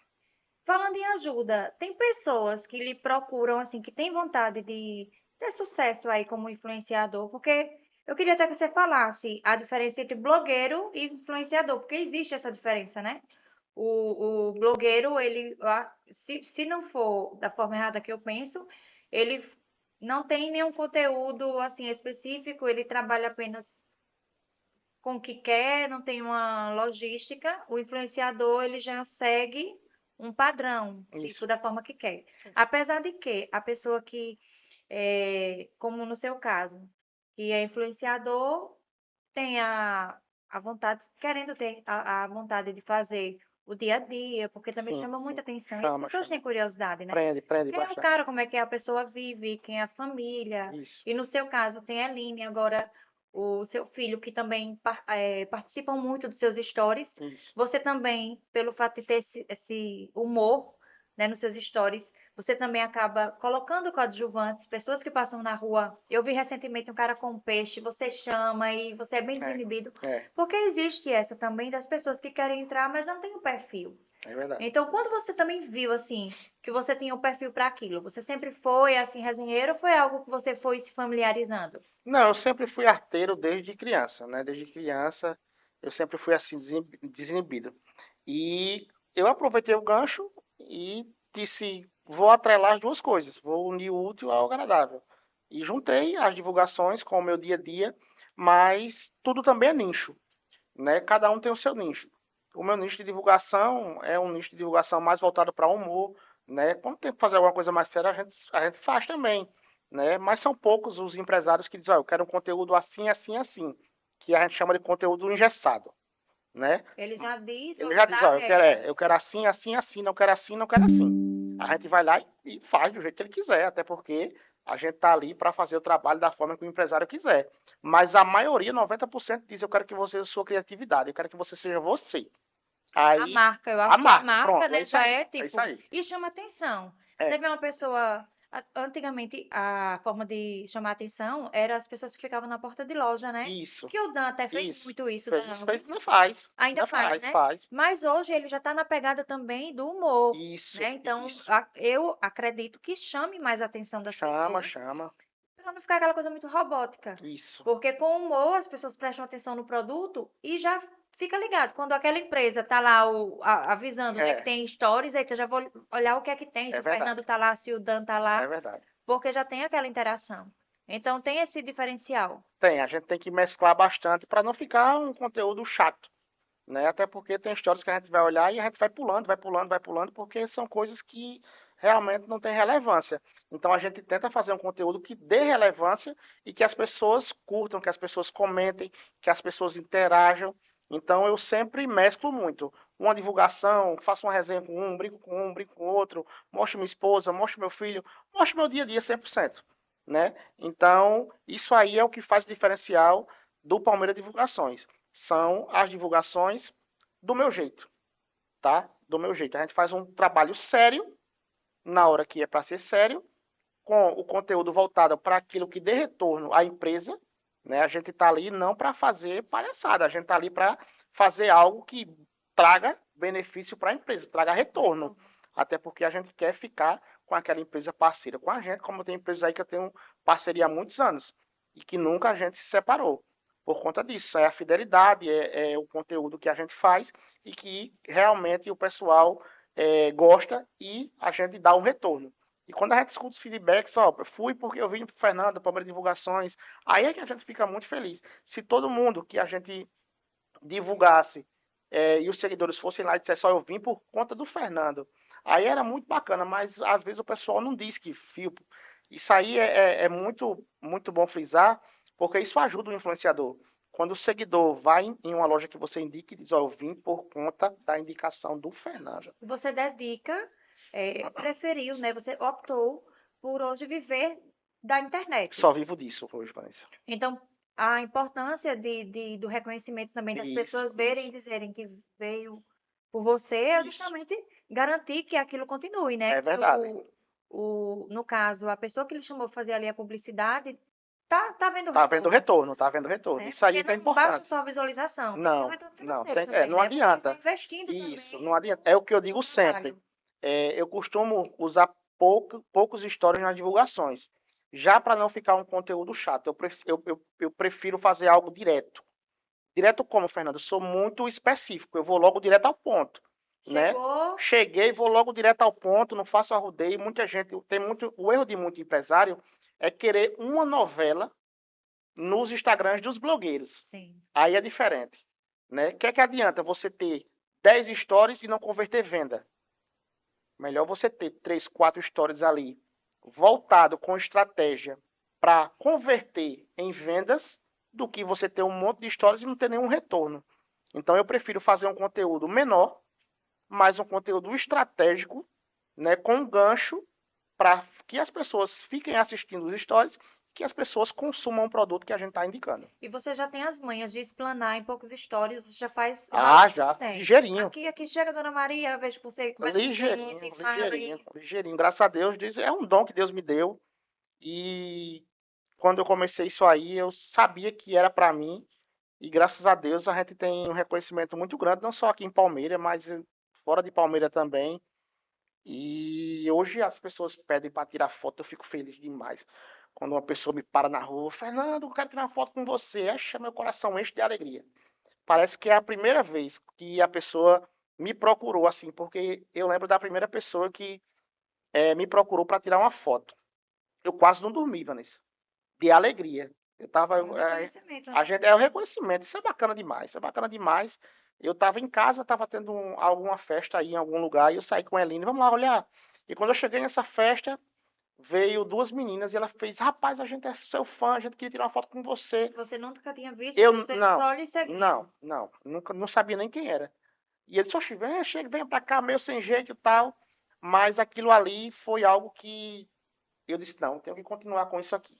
Falando em ajuda, tem pessoas que lhe procuram, assim, que têm vontade de ter sucesso aí como influenciador, porque eu queria até que você falasse a diferença entre blogueiro e influenciador, porque existe essa diferença, né? O blogueiro, ele, se não for da forma errada que eu penso, ele não tem nenhum conteúdo, assim, específico, ele trabalha apenas com o que quer, não tem uma logística. O influenciador, ele já segue um padrão, tipo, Isso, da forma que quer. isso. Apesar de que a pessoa que, como no seu caso, que é influenciador, tem a vontade, querendo ter a vontade de fazer o dia a dia, porque também Sim, chama muita sim. atenção. E as Chama, pessoas chama. têm curiosidade, né? Prende Quem é o bastante. cara, como é que a pessoa vive, quem é a família. Isso, E no seu caso, tem a Aline, agora o seu filho, que também participam muito dos seus stories. isso. Você também, pelo fato de ter esse humor, né, nos seus stories, você também acaba colocando coadjuvantes, pessoas que passam na rua. Eu vi recentemente um cara com um peixe, você chama e você é bem É, desinibido. é, Porque existe essa também das pessoas que querem entrar, mas não tem o perfil. é verdade. Então, quando você também viu assim que você tinha o perfil para aquilo, você sempre foi assim resenheiro ou foi algo que você foi se familiarizando? Não, eu sempre fui arteiro desde criança, né? Desde criança eu sempre fui assim desinibido. E eu aproveitei o gancho e disse, vou atrelar as duas coisas, vou unir o útil ao agradável. E juntei as divulgações com o meu dia a dia, mas tudo também é nicho, né? Cada um tem o seu nicho. O meu nicho de divulgação é um nicho de divulgação mais voltado para humor, né? Quando tem que fazer alguma coisa mais séria, a gente faz também, né? Mas são poucos os empresários que dizem, eu quero um conteúdo assim, assim, assim, que a gente chama de conteúdo engessado, né? Ele já diz, Ele ó, já já dá diz, a ó, regra. eu quero assim, assim, assim, não quero assim, não quero assim. A gente vai lá e faz do jeito que ele quiser, até porque a gente tá ali para fazer o trabalho da forma que o empresário quiser. Mas a maioria, 90%, diz, eu quero que você use sua criatividade, eu quero que você seja você. A Aí, marca, eu a acho que a marca, marca, pronto, é né, isso já aí, é é isso tipo, aí. e chama atenção. Você É, vê uma pessoa, antigamente a forma de chamar atenção era as pessoas que ficavam na porta de loja, né? isso, Que o Dan até fez isso. muito isso, o Dan Fez, Alves. não faz, Ainda ainda faz, faz, né? faz. Mas hoje ele já está na pegada também do humor, Isso, né? Então, isso. eu acredito que chame mais a atenção das Chama, pessoas, chama. para não ficar aquela coisa muito robótica. Isso. Porque com o humor as pessoas prestam atenção no produto e já fica ligado. Quando aquela empresa tá lá avisando, né, que É, tem stories, aí eu já vou olhar o que é que tem, se é o Fernando verdade, tá lá, se o Dan tá é lá, verdade. porque já tem aquela interação. Então tem esse diferencial. Tem, a gente tem que mesclar bastante para não ficar um conteúdo chato, né? Até porque tem histórias que a gente vai olhar e a gente vai pulando, vai pulando, vai pulando, porque são coisas que realmente não têm relevância. Então a gente tenta fazer um conteúdo que dê relevância e que as pessoas curtam, que as pessoas comentem, que as pessoas interajam. Então eu sempre mesclo muito. Uma divulgação, faço uma resenha com um, brinco com outro, mostro minha esposa, mostro meu filho, mostro meu dia a dia 100%, né? Então, isso aí é o que faz o diferencial do Palmeiras Divulgações. São as divulgações do meu jeito, tá? Do meu jeito. A gente faz um trabalho sério, na hora que é para ser sério, com o conteúdo voltado para aquilo que dê retorno à empresa, né? A gente está ali não para fazer palhaçada, a gente está ali para fazer algo que traga benefício para a empresa, traga retorno. Até porque a gente quer ficar com aquela empresa parceira com a gente, como tem empresa aí que eu tenho parceria há muitos anos e que nunca a gente se separou. Por conta disso, é a fidelidade, é o conteúdo que a gente faz e que realmente o pessoal gosta e a gente dá um retorno. E quando a gente escuta os feedbacks, ó, fui porque eu vim pro Fernando, Palmeiras Divulgações, aí é que a gente fica muito feliz. Se todo mundo que a gente divulgasse e os seguidores fossem lá e dissessem, só eu vim por conta do Fernando, aí era muito bacana, mas às vezes o pessoal não diz que fio. Isso aí é muito, muito bom frisar, porque isso ajuda o influenciador. Quando o seguidor vai em uma loja que você indica e diz, ó, eu vim por conta da indicação do Fernando. Você dedica, preferiu, né? Você optou por hoje viver da internet. Só vivo disso hoje, Vanessa. Então, a importância do reconhecimento também das Isso, pessoas verem isso, e dizerem que veio por você é isso. justamente garantir que aquilo continue, né? É Que verdade. no caso, a pessoa que lhe chamou para fazer ali a publicidade tá vendo o Tá vendo retorno, retorno, tá vendo retorno. né? Isso Porque aí que é não basta importante. só a visualização, tem que ter um Não, retorno não, financeiro também, não né? Porque está adianta. investindo Isso, também não adianta. É o que eu no digo sempre. trabalho. Eu costumo usar poucos stories nas divulgações. Já para não ficar um conteúdo chato, eu prefiro fazer algo direto. Direto como, Fernando? Eu sou muito específico, eu vou logo direto ao ponto, né? Chegou, Cheguei, vou logo direto ao ponto, não faço arrudeio. Muita gente, tem muito, o erro de muito empresário é querer uma novela nos Instagrams dos blogueiros. sim. Aí é diferente, né? O que é que adianta você ter 10 stories e não converter venda? Melhor você ter 3, 4 stories ali voltado com estratégia para converter em vendas do que você ter um monte de stories e não ter nenhum retorno. Então eu prefiro fazer um conteúdo menor, mas um conteúdo estratégico, né, com um gancho para que as pessoas fiquem assistindo os stories, que as pessoas consumam o produto que a gente está indicando. E você já tem as manhas de explanar em poucos stories, você já faz Ah, vários já, tem. ligeirinho, Aqui chega a Dona Maria, eu vejo que você conversa com gente, ligeirinho, fala ligeirinho, e ligeirinho. Graças a Deus, é um dom que Deus me deu. E quando eu comecei isso aí, eu sabia que era para mim. E graças a Deus a gente tem um reconhecimento muito grande, não só aqui em Palmeiras, mas fora de Palmeiras também. E hoje as pessoas pedem para tirar foto, eu fico feliz demais. Quando uma pessoa me para na rua, Fernando, eu quero tirar uma foto com você. Acha meu coração enche de alegria. Parece que é a primeira vez que a pessoa me procurou assim, porque eu lembro da primeira pessoa que me procurou para tirar uma foto. Eu quase não dormi, Vanessa, de alegria. Eu tava, é um reconhecimento, a né? gente é o reconhecimento, isso é bacana demais, isso é bacana demais. Eu tava em casa, tava tendo alguma festa aí em algum lugar e eu saí com a Eline, vamos lá olhar. E quando eu cheguei nessa festa, veio duas meninas e ela fez, rapaz, a gente é seu fã, a gente queria tirar uma foto com você. Você nunca tinha visto, Eu você não, só lhe seguia. nunca, não sabia nem quem era. E ele disse, oxe, vem, chega, vem pra cá, meio sem jeito e tal. Mas aquilo ali foi algo que eu disse, não, tenho que continuar com isso aqui.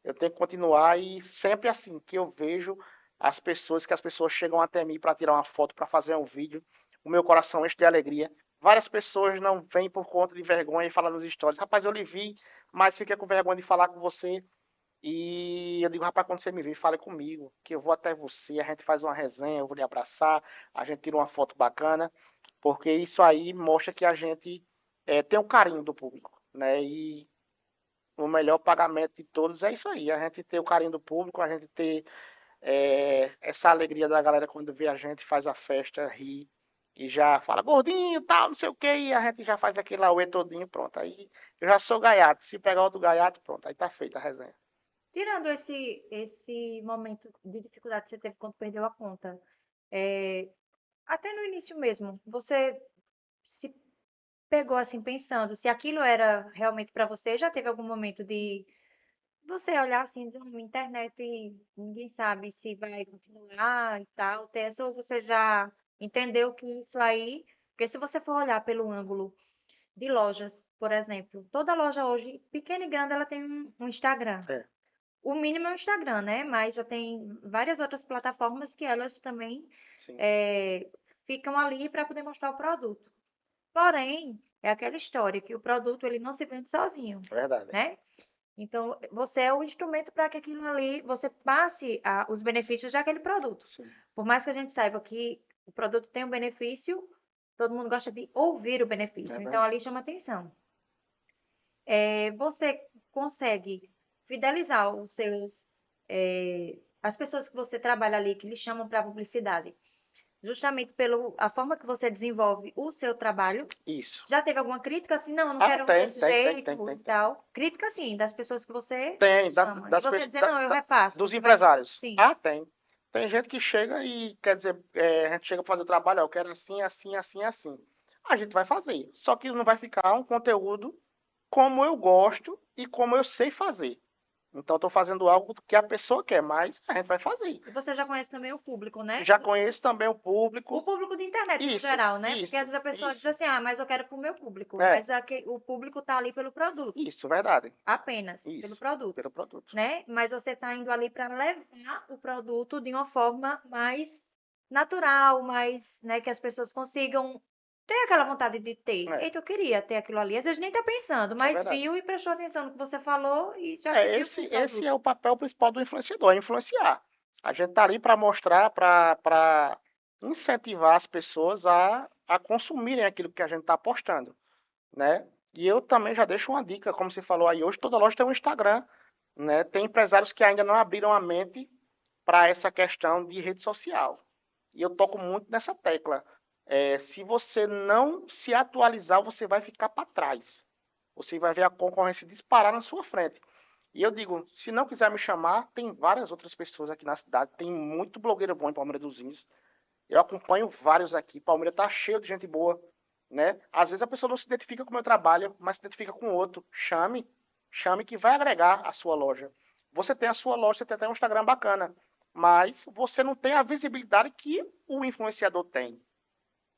Eu tenho que continuar e sempre assim que eu vejo que as pessoas chegam até mim para tirar uma foto, para fazer um vídeo, o meu coração enche de alegria. Várias pessoas não vêm por conta de vergonha e falam nos stories, rapaz, eu lhe vi, mas fica com vergonha de falar com você. E eu digo, rapaz, quando você me vir, fale comigo, que eu vou até você, a gente faz uma resenha, eu vou lhe abraçar, a gente tira uma foto bacana, porque isso aí mostra que a gente tem um carinho do público, né? E o melhor pagamento de todos é isso aí, a gente ter o carinho do público, a gente ter essa alegria da galera quando vê a gente, faz a festa, ri, e já fala gordinho, tal, não sei o que, e a gente já faz aquele auê todinho, pronto. Aí eu já sou gaiato, se pegar outro gaiato, pronto, aí tá feita a resenha. Tirando esse momento de dificuldade que você teve quando perdeu a conta, até no início mesmo, você se pegou assim pensando se aquilo era realmente para você? Já teve algum momento de você olhar assim, na internet e ninguém sabe se vai continuar e tal, ter essa, ou você já entendeu que isso aí, porque se você for olhar pelo ângulo de lojas, por exemplo, toda loja hoje, pequena e grande, ela tem um Instagram. É, O mínimo é o Instagram, né? Mas já tem várias outras plataformas que elas também sim, eh, ficam ali para poder mostrar o produto. Porém, é aquela história que o produto ele não se vende sozinho, é verdade. né? Então, você é o instrumento para que aquilo ali, você passe os benefícios daquele produto. Sim, Por mais que a gente saiba que o produto tem um benefício, todo mundo gosta de ouvir o é benefício. Então, verdade. ali chama atenção. Você consegue fidelizar os seus, as pessoas que você trabalha ali, que lhe chamam para publicidade, justamente pela a forma que você desenvolve o seu trabalho. Isso. Já teve alguma crítica assim? Não, eu não Ah, quero tem, desse tem, tem, tem, jeito tem, e tem. tal. Crítica sim, das pessoas que você Tem, chama. E você dizer, não, eu refaço. dos Você vai. empresários. Sim. Ah, tem. Tem gente que chega e quer dizer, a gente chega para fazer o trabalho, ó, eu quero assim, assim, assim, assim. A gente vai fazer. Só que não vai ficar um conteúdo como eu gosto e como eu sei fazer. Então, estou fazendo algo que a pessoa quer, mas a gente vai fazer. E você já conhece também o público, né? Já conheço também o O público. público de internet no Isso, geral, né? Porque às isso, vezes a pessoa diz isso. assim, ah, mas eu quero pro meu público. É, Mas o público tá ali pelo produto. isso, verdade. Apenas pelo Isso, produto, pelo produto. né? Mas você está indo ali para levar o produto de uma forma mais natural, mais, né, que as pessoas consigam ter aquela vontade de ter. É, Eita, eu queria ter aquilo ali. Às vezes nem tá pensando, é mas verdade. viu e prestou atenção no que você falou e já É, seguiu com o esse é produto. o papel principal do influenciador, é influenciar. A gente tá ali para mostrar, para incentivar as pessoas a consumirem aquilo que a gente está postando, né? E eu também já deixo uma dica, como você falou aí, hoje toda loja tem um Instagram, né? Tem empresários que ainda não abriram a mente para essa questão de rede social. E eu toco muito nessa tecla. Se você não se atualizar, você vai ficar para trás. Você vai ver a concorrência disparar na sua frente. E eu digo, se não quiser me chamar, tem várias outras pessoas aqui na cidade. Tem muito blogueiro bom em Palmeira dos Índios. Eu acompanho vários aqui. Palmeira tá cheio de gente boa, né? Às vezes a pessoa não se identifica com o meu trabalho, mas se identifica com outro. Chame, chame que vai agregar a sua loja. Você tem a sua loja, você tem até um Instagram bacana, mas você não tem a visibilidade que o influenciador tem,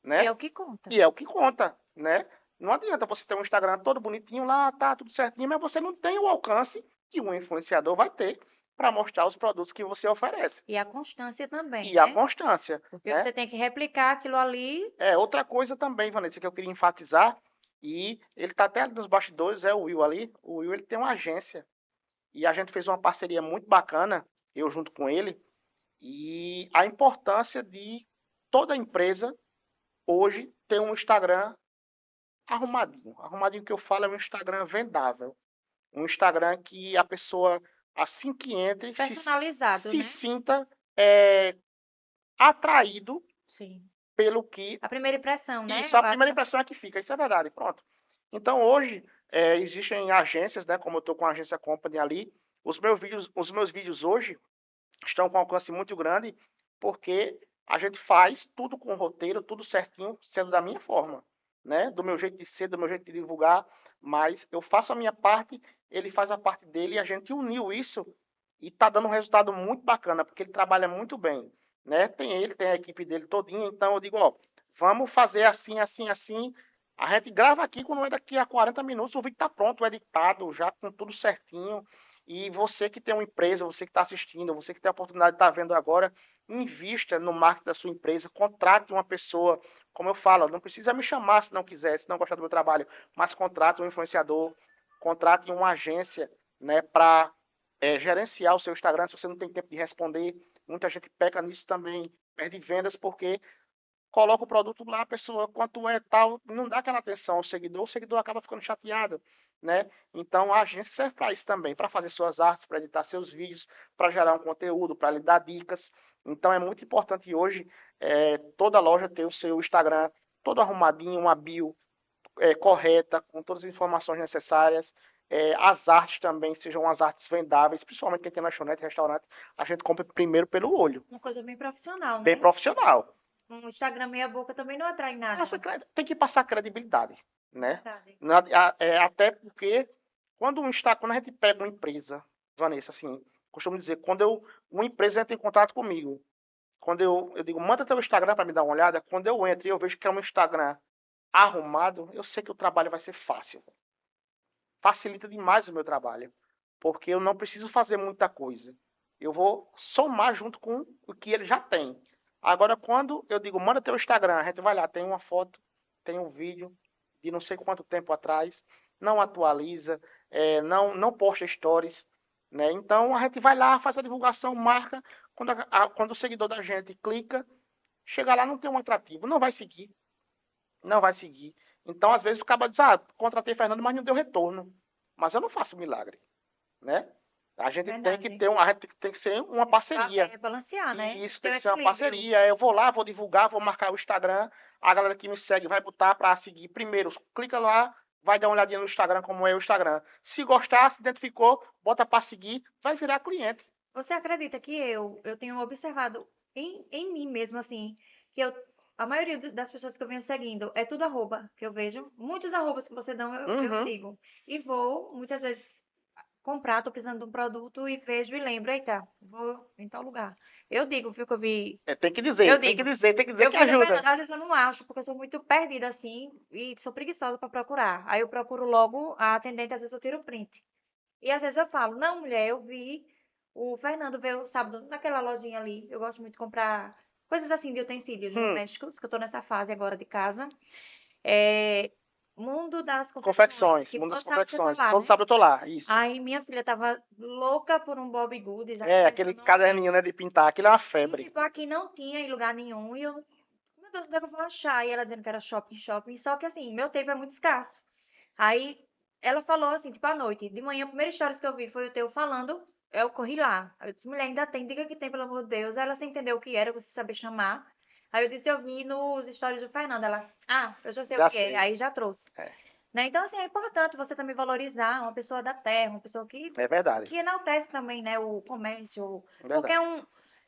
E é né? o que conta. E é o que conta, né? Não adianta você ter um Instagram todo bonitinho lá, tá tudo certinho, mas você não tem o alcance que um influenciador vai ter para mostrar os produtos que você oferece. E a constância também, E a né? constância, Porque né? você tem que replicar aquilo ali. Outra coisa também, Vanessa, que eu queria enfatizar, e ele tá até ali nos bastidores, é o Will ali. O Will ele tem uma agência e a gente fez uma parceria muito bacana, eu junto com ele, e a importância de toda empresa hoje ter um Instagram arrumadinho. Arrumadinho que eu falo é um Instagram vendável. Um Instagram que a pessoa, assim que entre, Personalizado, se né? sinta é, atraído Sim. pelo que. A primeira impressão, né? Isso, a primeira impressão é que fica, isso é verdade, pronto. Então hoje existem agências, né? Como eu estou com a agência Company ali, os meus vídeos hoje estão com um alcance muito grande, porque a gente faz tudo com roteiro, tudo certinho, sendo da minha forma, né? Do meu jeito de ser, do meu jeito de divulgar, mas eu faço a minha parte, ele faz a parte dele e a gente uniu isso e tá dando um resultado muito bacana, porque ele trabalha muito bem, né? Tem ele, tem a equipe dele todinha, então eu digo, ó, vamos fazer assim, assim, assim. A gente grava aqui, quando é daqui a 40 minutos, o vídeo tá pronto, editado, já com tudo certinho. E você que tem uma empresa, você que está assistindo, você que tem a oportunidade de estar vendo agora, invista no marketing da sua empresa, contrate uma pessoa, como eu falo, não precisa me chamar se não quiser, se não gostar do meu trabalho, mas contrate um influenciador, contrate uma agência, né, para gerenciar o seu Instagram, se você não tem tempo de responder. Muita gente peca nisso também, perde vendas porque coloca o produto lá, a pessoa, quanto é tal, não dá aquela atenção ao seguidor, o seguidor acaba ficando chateado, né? Então a agência serve para isso também, para fazer suas artes, para editar seus vídeos, para gerar um conteúdo, para lhe dar dicas. Então é muito importante hoje toda loja ter o seu Instagram todo arrumadinho, uma bio correta, com todas as informações necessárias. As artes também sejam as artes vendáveis, principalmente quem tem lanchonete, restaurante, a gente compra primeiro pelo olho, Uma coisa bem profissional, bem né? profissional. Um Instagram meia boca também não atrai nada. Tem que passar credibilidade, né? Verdade. Até porque quando a gente pega uma empresa, Vanessa, assim, costumo dizer, uma empresa entra em contato comigo, quando eu digo, manda teu Instagram para me dar uma olhada, quando eu entro e eu vejo que é um Instagram arrumado, eu sei que o trabalho vai ser fácil. Facilita demais o meu trabalho, porque eu não preciso fazer muita coisa. Eu vou somar junto com o que ele já tem. Agora, quando eu digo, manda teu Instagram, a gente vai lá, tem uma foto, tem um vídeo de não sei quanto tempo atrás, não atualiza, não posta stories, né? Então, a gente vai lá, faz a divulgação, marca, quando o seguidor da gente clica, chega lá, não tem um atrativo, não vai seguir, não vai seguir. Então, às vezes, o cara diz, contratei Fernando, mas não deu retorno. Mas eu não faço milagre, né? A gente tem que Verdade. ter a gente tem que ser uma parceria. Balancear, né? E isso Ter tem o que ser uma equilíbrio. parceria. Eu vou lá, vou divulgar, vou marcar o Instagram. A galera que me segue vai botar para seguir primeiro. Clica lá, vai dar uma olhadinha no Instagram, como é o Instagram. Se gostar, se identificou, bota para seguir, vai virar cliente. Você acredita que eu tenho observado em mim mesmo, assim, que a maioria das pessoas que eu venho seguindo é tudo arroba que eu vejo. Muitos arrobas que você dá, eu Uhum. sigo. E vou, muitas vezes, comprar, tô precisando de um produto e vejo e lembro, eita, vou em tal lugar. Eu digo, viu, que eu vi. Tem que Eu dizer, tem que digo, dizer, tem que dizer eu que vi do ajuda. Fernando, às vezes eu não acho, porque eu sou muito perdida assim e sou preguiçosa para procurar. Aí eu procuro logo a atendente, às vezes eu tiro o print. E às vezes eu falo, não, mulher, eu vi o Fernando veio sábado naquela lojinha ali. Eu gosto muito de comprar coisas assim de utensílios Hum, domésticos, que eu tô nessa fase agora de casa. É, Mundo das Confecções, confecções, que mundo das todo sábado você tá confecções. lá, Todo né? sábado eu tô lá, isso. Aí minha filha tava louca por um Bob Goods, aí Aquele selecionou. caderninho, né, de pintar, aquilo é uma E febre. tipo, aqui não tinha em lugar nenhum. E eu, meu Deus, onde é que eu vou achar? E ela dizendo que era shopping, shopping. Só que assim, meu tempo é muito escasso. Aí ela falou assim, tipo, à noite. De manhã, a primeira história que eu vi foi o teu falando. Eu corri lá. Aí eu disse, mulher, ainda tem, diga que tem, pelo amor de Deus. Aí ela sem entender o que era, você saber chamar. Aí eu disse, eu vi nos stories do Fernando. Ela, eu já sei o Já que é. sei. Aí já trouxe. É, Né? Então, assim, é importante você também valorizar uma pessoa da terra, uma pessoa é verdade, que enaltece também, né, o comércio. é Porque verdade.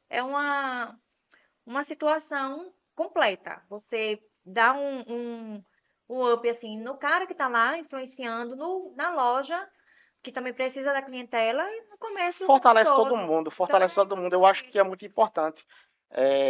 é uma situação completa. Você dá um up assim no cara que está lá influenciando na loja, que também precisa da clientela, e no comércio como um Fortalece todo todo. mundo, Então fortalece é todo mundo. Eu importante acho que é isso. muito importante.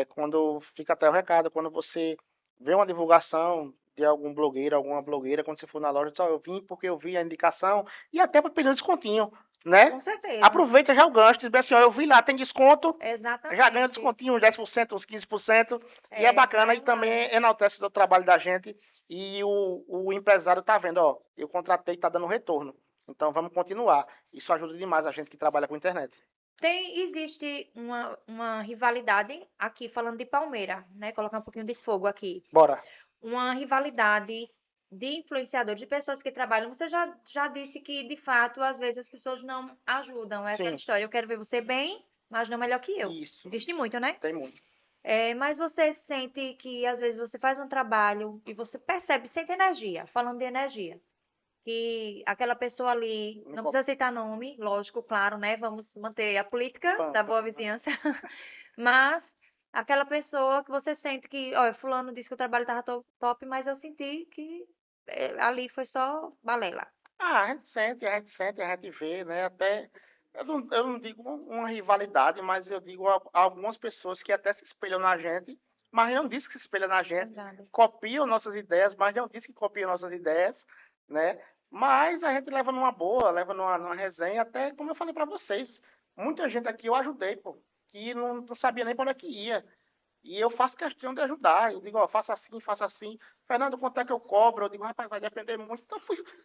Quando fica até o recado, quando você vê uma divulgação de algum blogueiro, alguma blogueira, quando você for na loja, diz, eu vim porque eu vi a indicação e até para pedir um descontinho, né? Com certeza. Aproveita já o gancho, diz bem assim, eu vi lá, tem desconto, já ganha um Exatamente. descontinho, uns 10%, uns 15%, e é Já bacana é e um também ganho. enaltece o trabalho da gente e o empresário tá vendo, ó, eu contratei, tá dando retorno. Então vamos continuar. Isso ajuda demais a gente que trabalha com internet. Existe uma rivalidade aqui, falando de Palmeira, né? Colocar um pouquinho de fogo aqui. Bora. Uma rivalidade de influenciadores, de pessoas que trabalham. Você já disse que, de fato, às vezes as pessoas não ajudam. É aquela Sim, história, eu quero ver você bem, mas não melhor que eu. isso, Existe isso. muito, né? Tem muito. Mas você sente que, às vezes, você faz um trabalho e você percebe, sente energia, falando de energia, que aquela pessoa ali, Não não co- precisa citar nome, lógico, claro, né? Vamos manter a política pam, da pam, boa pam. vizinhança, mas aquela pessoa que você sente que, olha, fulano disse que o trabalho estava top, mas eu senti que ali foi só balela. A gente vê, né? Até eu não digo uma rivalidade, mas eu digo algumas pessoas que até se espelham na gente, mas não diz que se espelha na gente, Verdade. copiam nossas ideias, mas não diz que copiam nossas ideias, né? Mas a gente leva numa boa, leva numa resenha, até como eu falei para vocês, muita gente aqui eu ajudei, pô, que não sabia nem para onde é que ia. E eu faço questão de ajudar. Eu digo, ó, faça assim, faça assim. Fernando, quanto é que eu cobro? Eu digo, rapaz, vai depender muito. Então,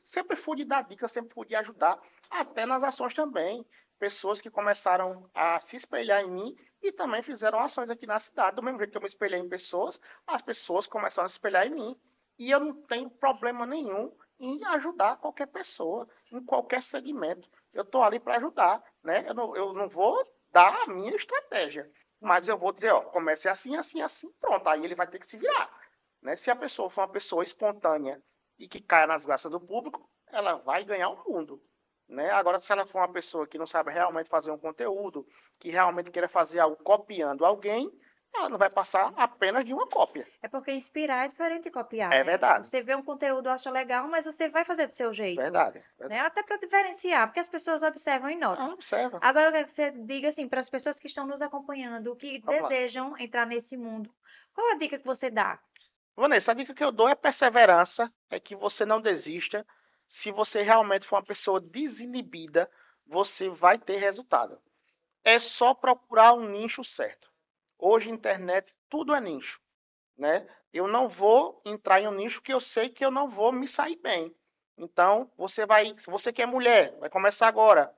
sempre fui de dar dicas, sempre fui de ajudar, até nas ações também. Pessoas que começaram a se espelhar em mim e também fizeram ações aqui na cidade. Do mesmo jeito que eu me espelhei em pessoas, as pessoas começaram a se espelhar em mim. E eu não tenho problema nenhum em ajudar qualquer pessoa, em qualquer segmento. Eu estou ali para ajudar, né? Eu não vou dar a minha estratégia. Mas eu vou dizer, ó, comece assim, assim, assim, pronto. Aí ele vai ter que se virar. Né? Se a pessoa for uma pessoa espontânea e que caia nas graças do público, ela vai ganhar o mundo. Né? Agora, se ela for uma pessoa que não sabe realmente fazer um conteúdo, que realmente queira fazer algo copiando alguém, ela não vai passar apenas de uma cópia. É porque inspirar é diferente de copiar, É né? verdade, Você vê um conteúdo, acha legal, mas você vai fazer do seu jeito, verdade, né? verdade. Até para diferenciar, porque as pessoas observam e Ah, notam. observa. Agora, eu quero que você diga assim, para as pessoas que estão nos acompanhando, que Vamos lá. desejam entrar nesse mundo, qual a dica que você dá? Vanessa, a dica que eu dou é perseverança, é que você não desista. Se você realmente for uma pessoa desinibida, você vai ter resultado. É só procurar um nicho certo. Hoje, internet, tudo é nicho, né? Eu não vou entrar em um nicho que eu sei que eu não vou me sair bem. Então, se você que é mulher, vai começar agora.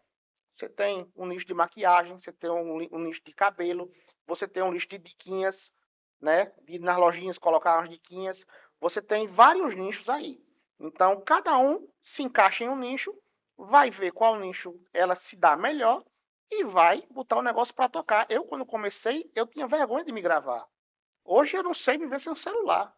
Você tem um nicho de maquiagem, você tem um nicho de cabelo, você tem um nicho de diquinhas, né? De nas lojinhas colocar umas diquinhas. Você tem vários nichos aí. Então, cada um se encaixa em um nicho, vai ver qual nicho ela se dá melhor e vai botar o negócio para tocar. Eu, quando comecei, eu tinha vergonha de me gravar. Hoje eu não sei viver sem o celular,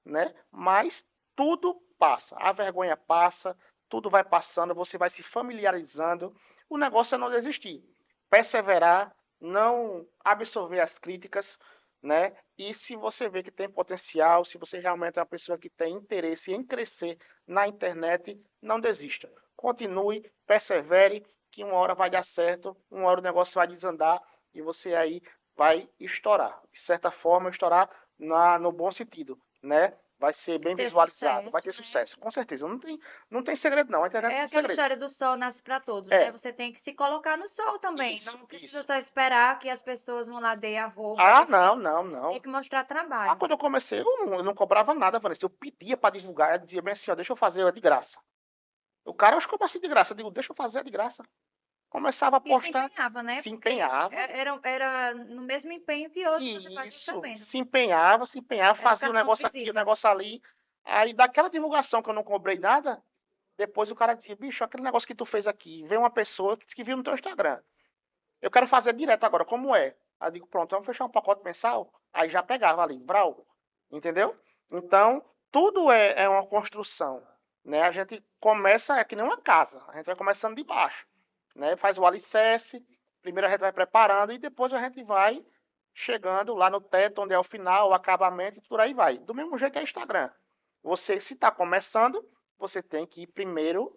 né? Mas tudo passa, a vergonha passa, tudo vai passando, você vai se familiarizando. O negócio é não desistir, perseverar, não absorver as críticas, né? E se você vê que tem potencial, se você realmente é uma pessoa que tem interesse em crescer na internet, não desista. Continue, persevere, que uma hora vai dar certo, uma hora o negócio vai desandar e você aí vai estourar. De certa forma, estourar no bom sentido, né? Vai ser bem Ter visualizado, vai sucesso, ter né? sucesso, com certeza. Não tem segredo, não. A internet não É tem aquela segredo. história do sol nasce para todos, né? É, Você tem que se colocar no sol também. isso, Não precisa isso. só esperar que as pessoas vão lá dar arroba, Ah, não, enfim. não, Tem não. que mostrar Ah, trabalho. quando eu comecei, eu não cobrava nada, Vanessa. Eu pedia para divulgar, eu dizia bem assim, ó, deixa eu fazer, é de graça. O cara, acho que como assim de graça? Eu digo, deixa eu fazer, é de graça. Começava a E se postar, empenhava, né? se Porque empenhava, era no mesmo empenho que hoje você e faz isso, recebendo. se empenhava, Era o fazia o cartão de negócio aqui, o visita. negócio ali. Aí daquela divulgação que eu não cobrei nada, depois o cara dizia, bicho, aquele negócio que tu fez aqui, veio uma pessoa que disse que viu no teu Instagram. Eu quero fazer direto agora, como é? Aí eu digo, pronto, vamos fechar um pacote mensal? Aí já pegava ali, Vral, entendeu? Então, tudo é uma construção, né? A gente começa, é que nem uma casa, a gente vai começando de baixo, né? Faz o alicerce, primeiro a gente vai preparando e depois a gente vai chegando lá no teto, onde é o final, o acabamento e por aí vai. Do mesmo jeito é Instagram. Você, se está começando, você tem que primeiro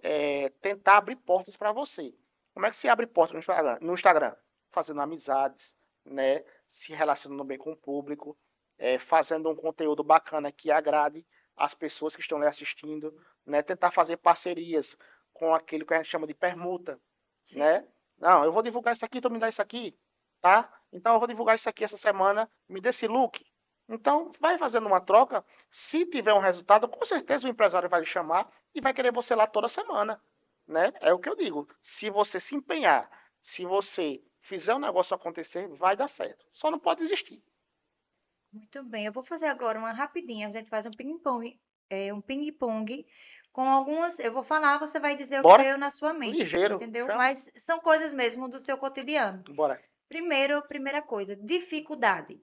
tentar abrir portas para você. Como é que se abre portas no Instagram? No Instagram? Fazendo amizades, né? Se relacionando bem com o público, fazendo um conteúdo bacana que agrade as pessoas que estão lhe assistindo, né? Tentar fazer parcerias com aquilo que a gente chama de permuta, Sim. né? Não, eu vou divulgar isso aqui, tu me dá isso aqui, tá? Então eu vou divulgar isso aqui essa semana, me dê esse look. Então vai fazendo uma troca. Se tiver um resultado, com certeza o empresário vai lhe chamar e vai querer você lá toda semana, né? É o que eu digo. Se você se empenhar, se você fizer o negócio acontecer, vai dar certo. Só não pode desistir. Muito bem. Eu vou fazer agora uma rapidinha. A gente faz um ping-pong com algumas. Eu vou falar, você vai dizer o que Bora? veio na sua mente, Ligeiro. entendeu? Chama. Mas são coisas mesmo do seu cotidiano. Bora. Primeira coisa, dificuldade,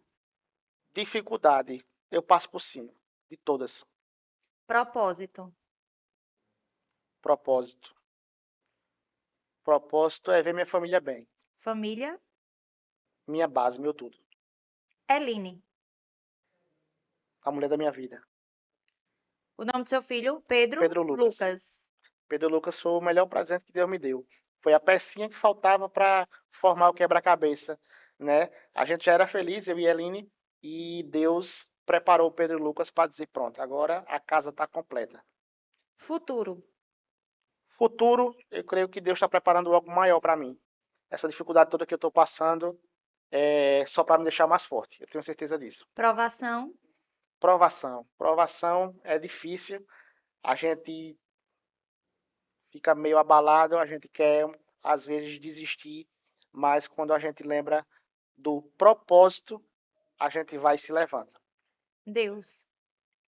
Dificuldade. Eu passo por cima de todas. propósito, Propósito. Propósito é ver minha família bem. família, Minha base, meu tudo. Eline. A mulher da minha vida. O nome do seu filho, Pedro Pedro Lucas. Lucas. Pedro Lucas foi o melhor presente que Deus me deu. Foi a pecinha que faltava para formar o quebra-cabeça, né? A gente já era feliz, eu e a Eline, e Deus preparou o Pedro Lucas para dizer, pronto, agora a casa está completa. Futuro, Futuro, eu creio que Deus está preparando algo maior para mim. Essa dificuldade toda que eu estou passando é só para me deixar mais forte. Eu tenho certeza disso. provação, Provação. Provação é difícil. A gente fica meio abalado, a gente quer às vezes desistir, mas quando a gente lembra do propósito, a gente vai se levando. Deus.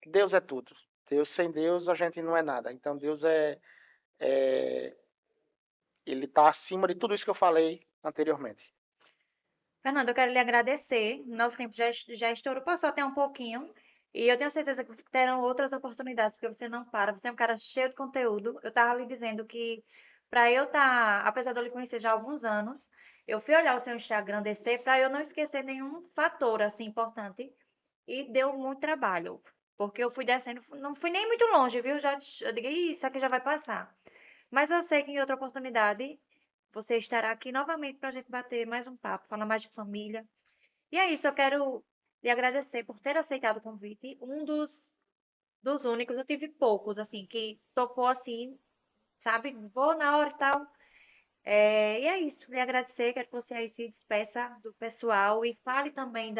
Deus é tudo. Deus sem Deus a gente não é nada. Então Deus é ele está acima de tudo isso que eu falei anteriormente. Fernando, eu quero lhe agradecer. Nosso tempo já estourou, passou até um pouquinho. E eu tenho certeza que terão outras oportunidades, porque você não para. Você é um cara cheio de conteúdo. Eu estava lhe dizendo que para eu estar, apesar de eu lhe conhecer já há alguns anos, eu fui olhar o seu Instagram descer para eu não esquecer nenhum fator assim importante e deu muito trabalho, porque eu fui descendo, não fui nem muito longe, viu? Eu digo, "Ih, isso aqui já vai passar." Mas eu sei que em outra oportunidade você estará aqui novamente para a gente bater mais um papo, falar mais de família. E é isso, eu quero lhe agradecer por ter aceitado o convite. Um dos únicos, eu tive poucos, assim, que topou assim, sabe? Vou na hora e tal. E é isso, lhe agradecer, quero que você aí se despeça do pessoal e fale também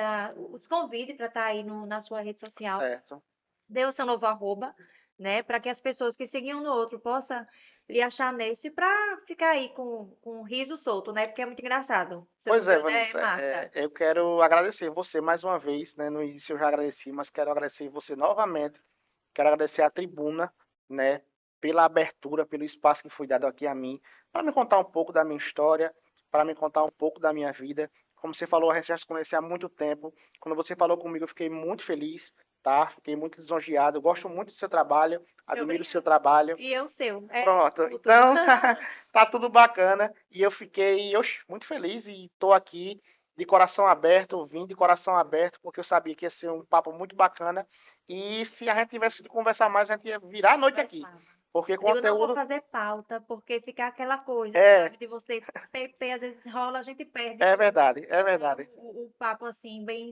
os convite para estar aí na sua rede social. Certo. Dê o seu novo arroba, né? Para que as pessoas que seguiam no outro possam lhe achar nesse para ficar aí com o riso solto, né? Porque é muito engraçado. Seu Pois é, conteúdo é Vanessa, massa. eu quero agradecer você mais uma vez, né? No início eu já agradeci, mas quero agradecer você novamente. Quero agradecer à tribuna, né? Pela abertura, pelo espaço que foi dado aqui a mim, para me contar um pouco da minha história, para me contar um pouco da minha vida. Como você falou, a gente já se conhece há muito tempo. Quando você falou comigo, eu fiquei muito feliz, tá? Fiquei muito lisonjeado. Eu gosto muito do seu trabalho, admiro o seu Obrigada. trabalho. E eu, seu. É Pronto, mútuo. então tá tudo bacana e eu fiquei muito feliz e estou aqui de coração aberto, vim de coração aberto, porque eu sabia que ia ser um papo muito bacana e se a gente tivesse de conversar mais, a gente ia virar a noite aqui, Conversava. porque Eu digo, não vou conteúdo fazer pauta, porque fica aquela coisa, é, sabe? De você, às vezes rola, a gente perde é verdade, é né, verdade. o papo assim, bem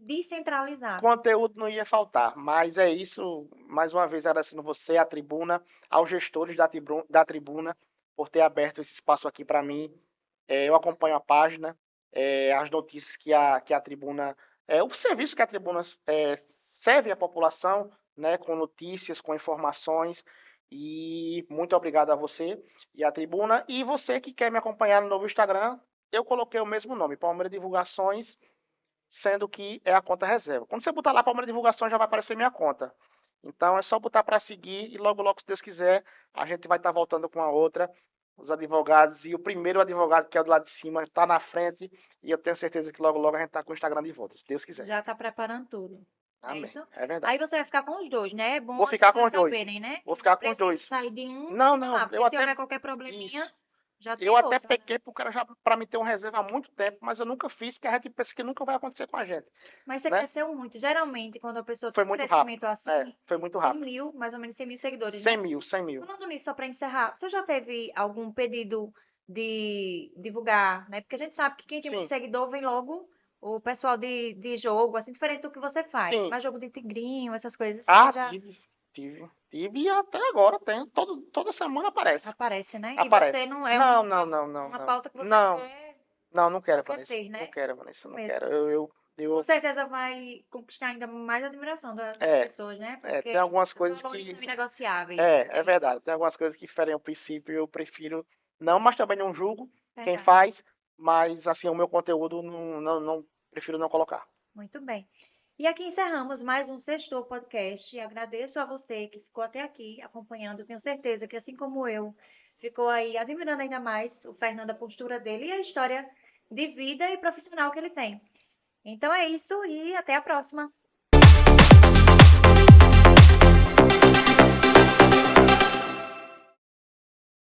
descentralizado. Conteúdo não ia faltar, mas é isso, mais uma vez agradecendo você, a tribuna, aos gestores da tribuna, por ter aberto esse espaço aqui para mim. Eu acompanho a página, as notícias que a tribuna, o serviço que a tribuna serve à população, né, com notícias, com informações, e muito obrigado a você e à tribuna, e você que quer me acompanhar no novo Instagram, eu coloquei o mesmo nome, Palmeiras Divulgações, sendo que é a conta reserva. Quando você botar lá Palmeiras Divulgações, já vai aparecer minha conta. Então é só botar para seguir e logo, logo, se Deus quiser, a gente vai estar voltando com a outra. Os advogados e o primeiro advogado, que é o do lado de cima, está na frente e eu tenho certeza que logo, logo a gente está com o Instagram de volta, se Deus quiser. Já tá preparando tudo. É Amém. isso? É verdade. Aí você vai ficar com os dois, né? É bom Vou as ficar com pessoas os dois. saberem, né? Vou Que não ficar com os precisa dois. sair de um Não, e não. lá, porque se houver qualquer probleminha, Isso. já Eu tem até outra, né? pequei pro cara já para me ter uma reserva há muito tempo, mas eu nunca fiz, porque a gente pensa que nunca vai acontecer com a gente, Mas você né? cresceu muito. Geralmente, quando a pessoa Foi tem um muito rápido. crescimento assim, Foi muito 100 rápido. mil, mais ou menos 100 mil seguidores, 100 né? mil, 100 mil. Falando nisso, só para encerrar, você já teve algum pedido de divulgar, né? Porque a gente sabe que quem tem muito Sim, seguidor vem logo o pessoal de jogo, assim, diferente do que você faz. sim. Mas jogo de tigrinho, essas coisas, você Ah, já tive e até agora tenho. Toda semana aparece. aparece, né? E você Aparece. não é Não, não, não, não, uma não. pauta que você Não, não não quero, quer Vanessa. ter, Não né? quero, Vanessa, não Mesmo. quero. Com Eu, certeza vai conquistar ainda mais admiração das é, pessoas, né? Porque tem algumas coisas valores que. são inegociáveis. É É isso. verdade. Tem algumas coisas que ferem o princípio. Eu prefiro não, mas também não julgo quem Verdade. faz. Mas, assim, o meu conteúdo prefiro não colocar. Muito bem. E aqui encerramos mais um Sextou Podcast. E agradeço a você que ficou até aqui acompanhando. Tenho certeza que, assim como eu, ficou aí admirando ainda mais o Fernando, a postura dele e a história de vida e profissional que ele tem. Então é isso e até a próxima.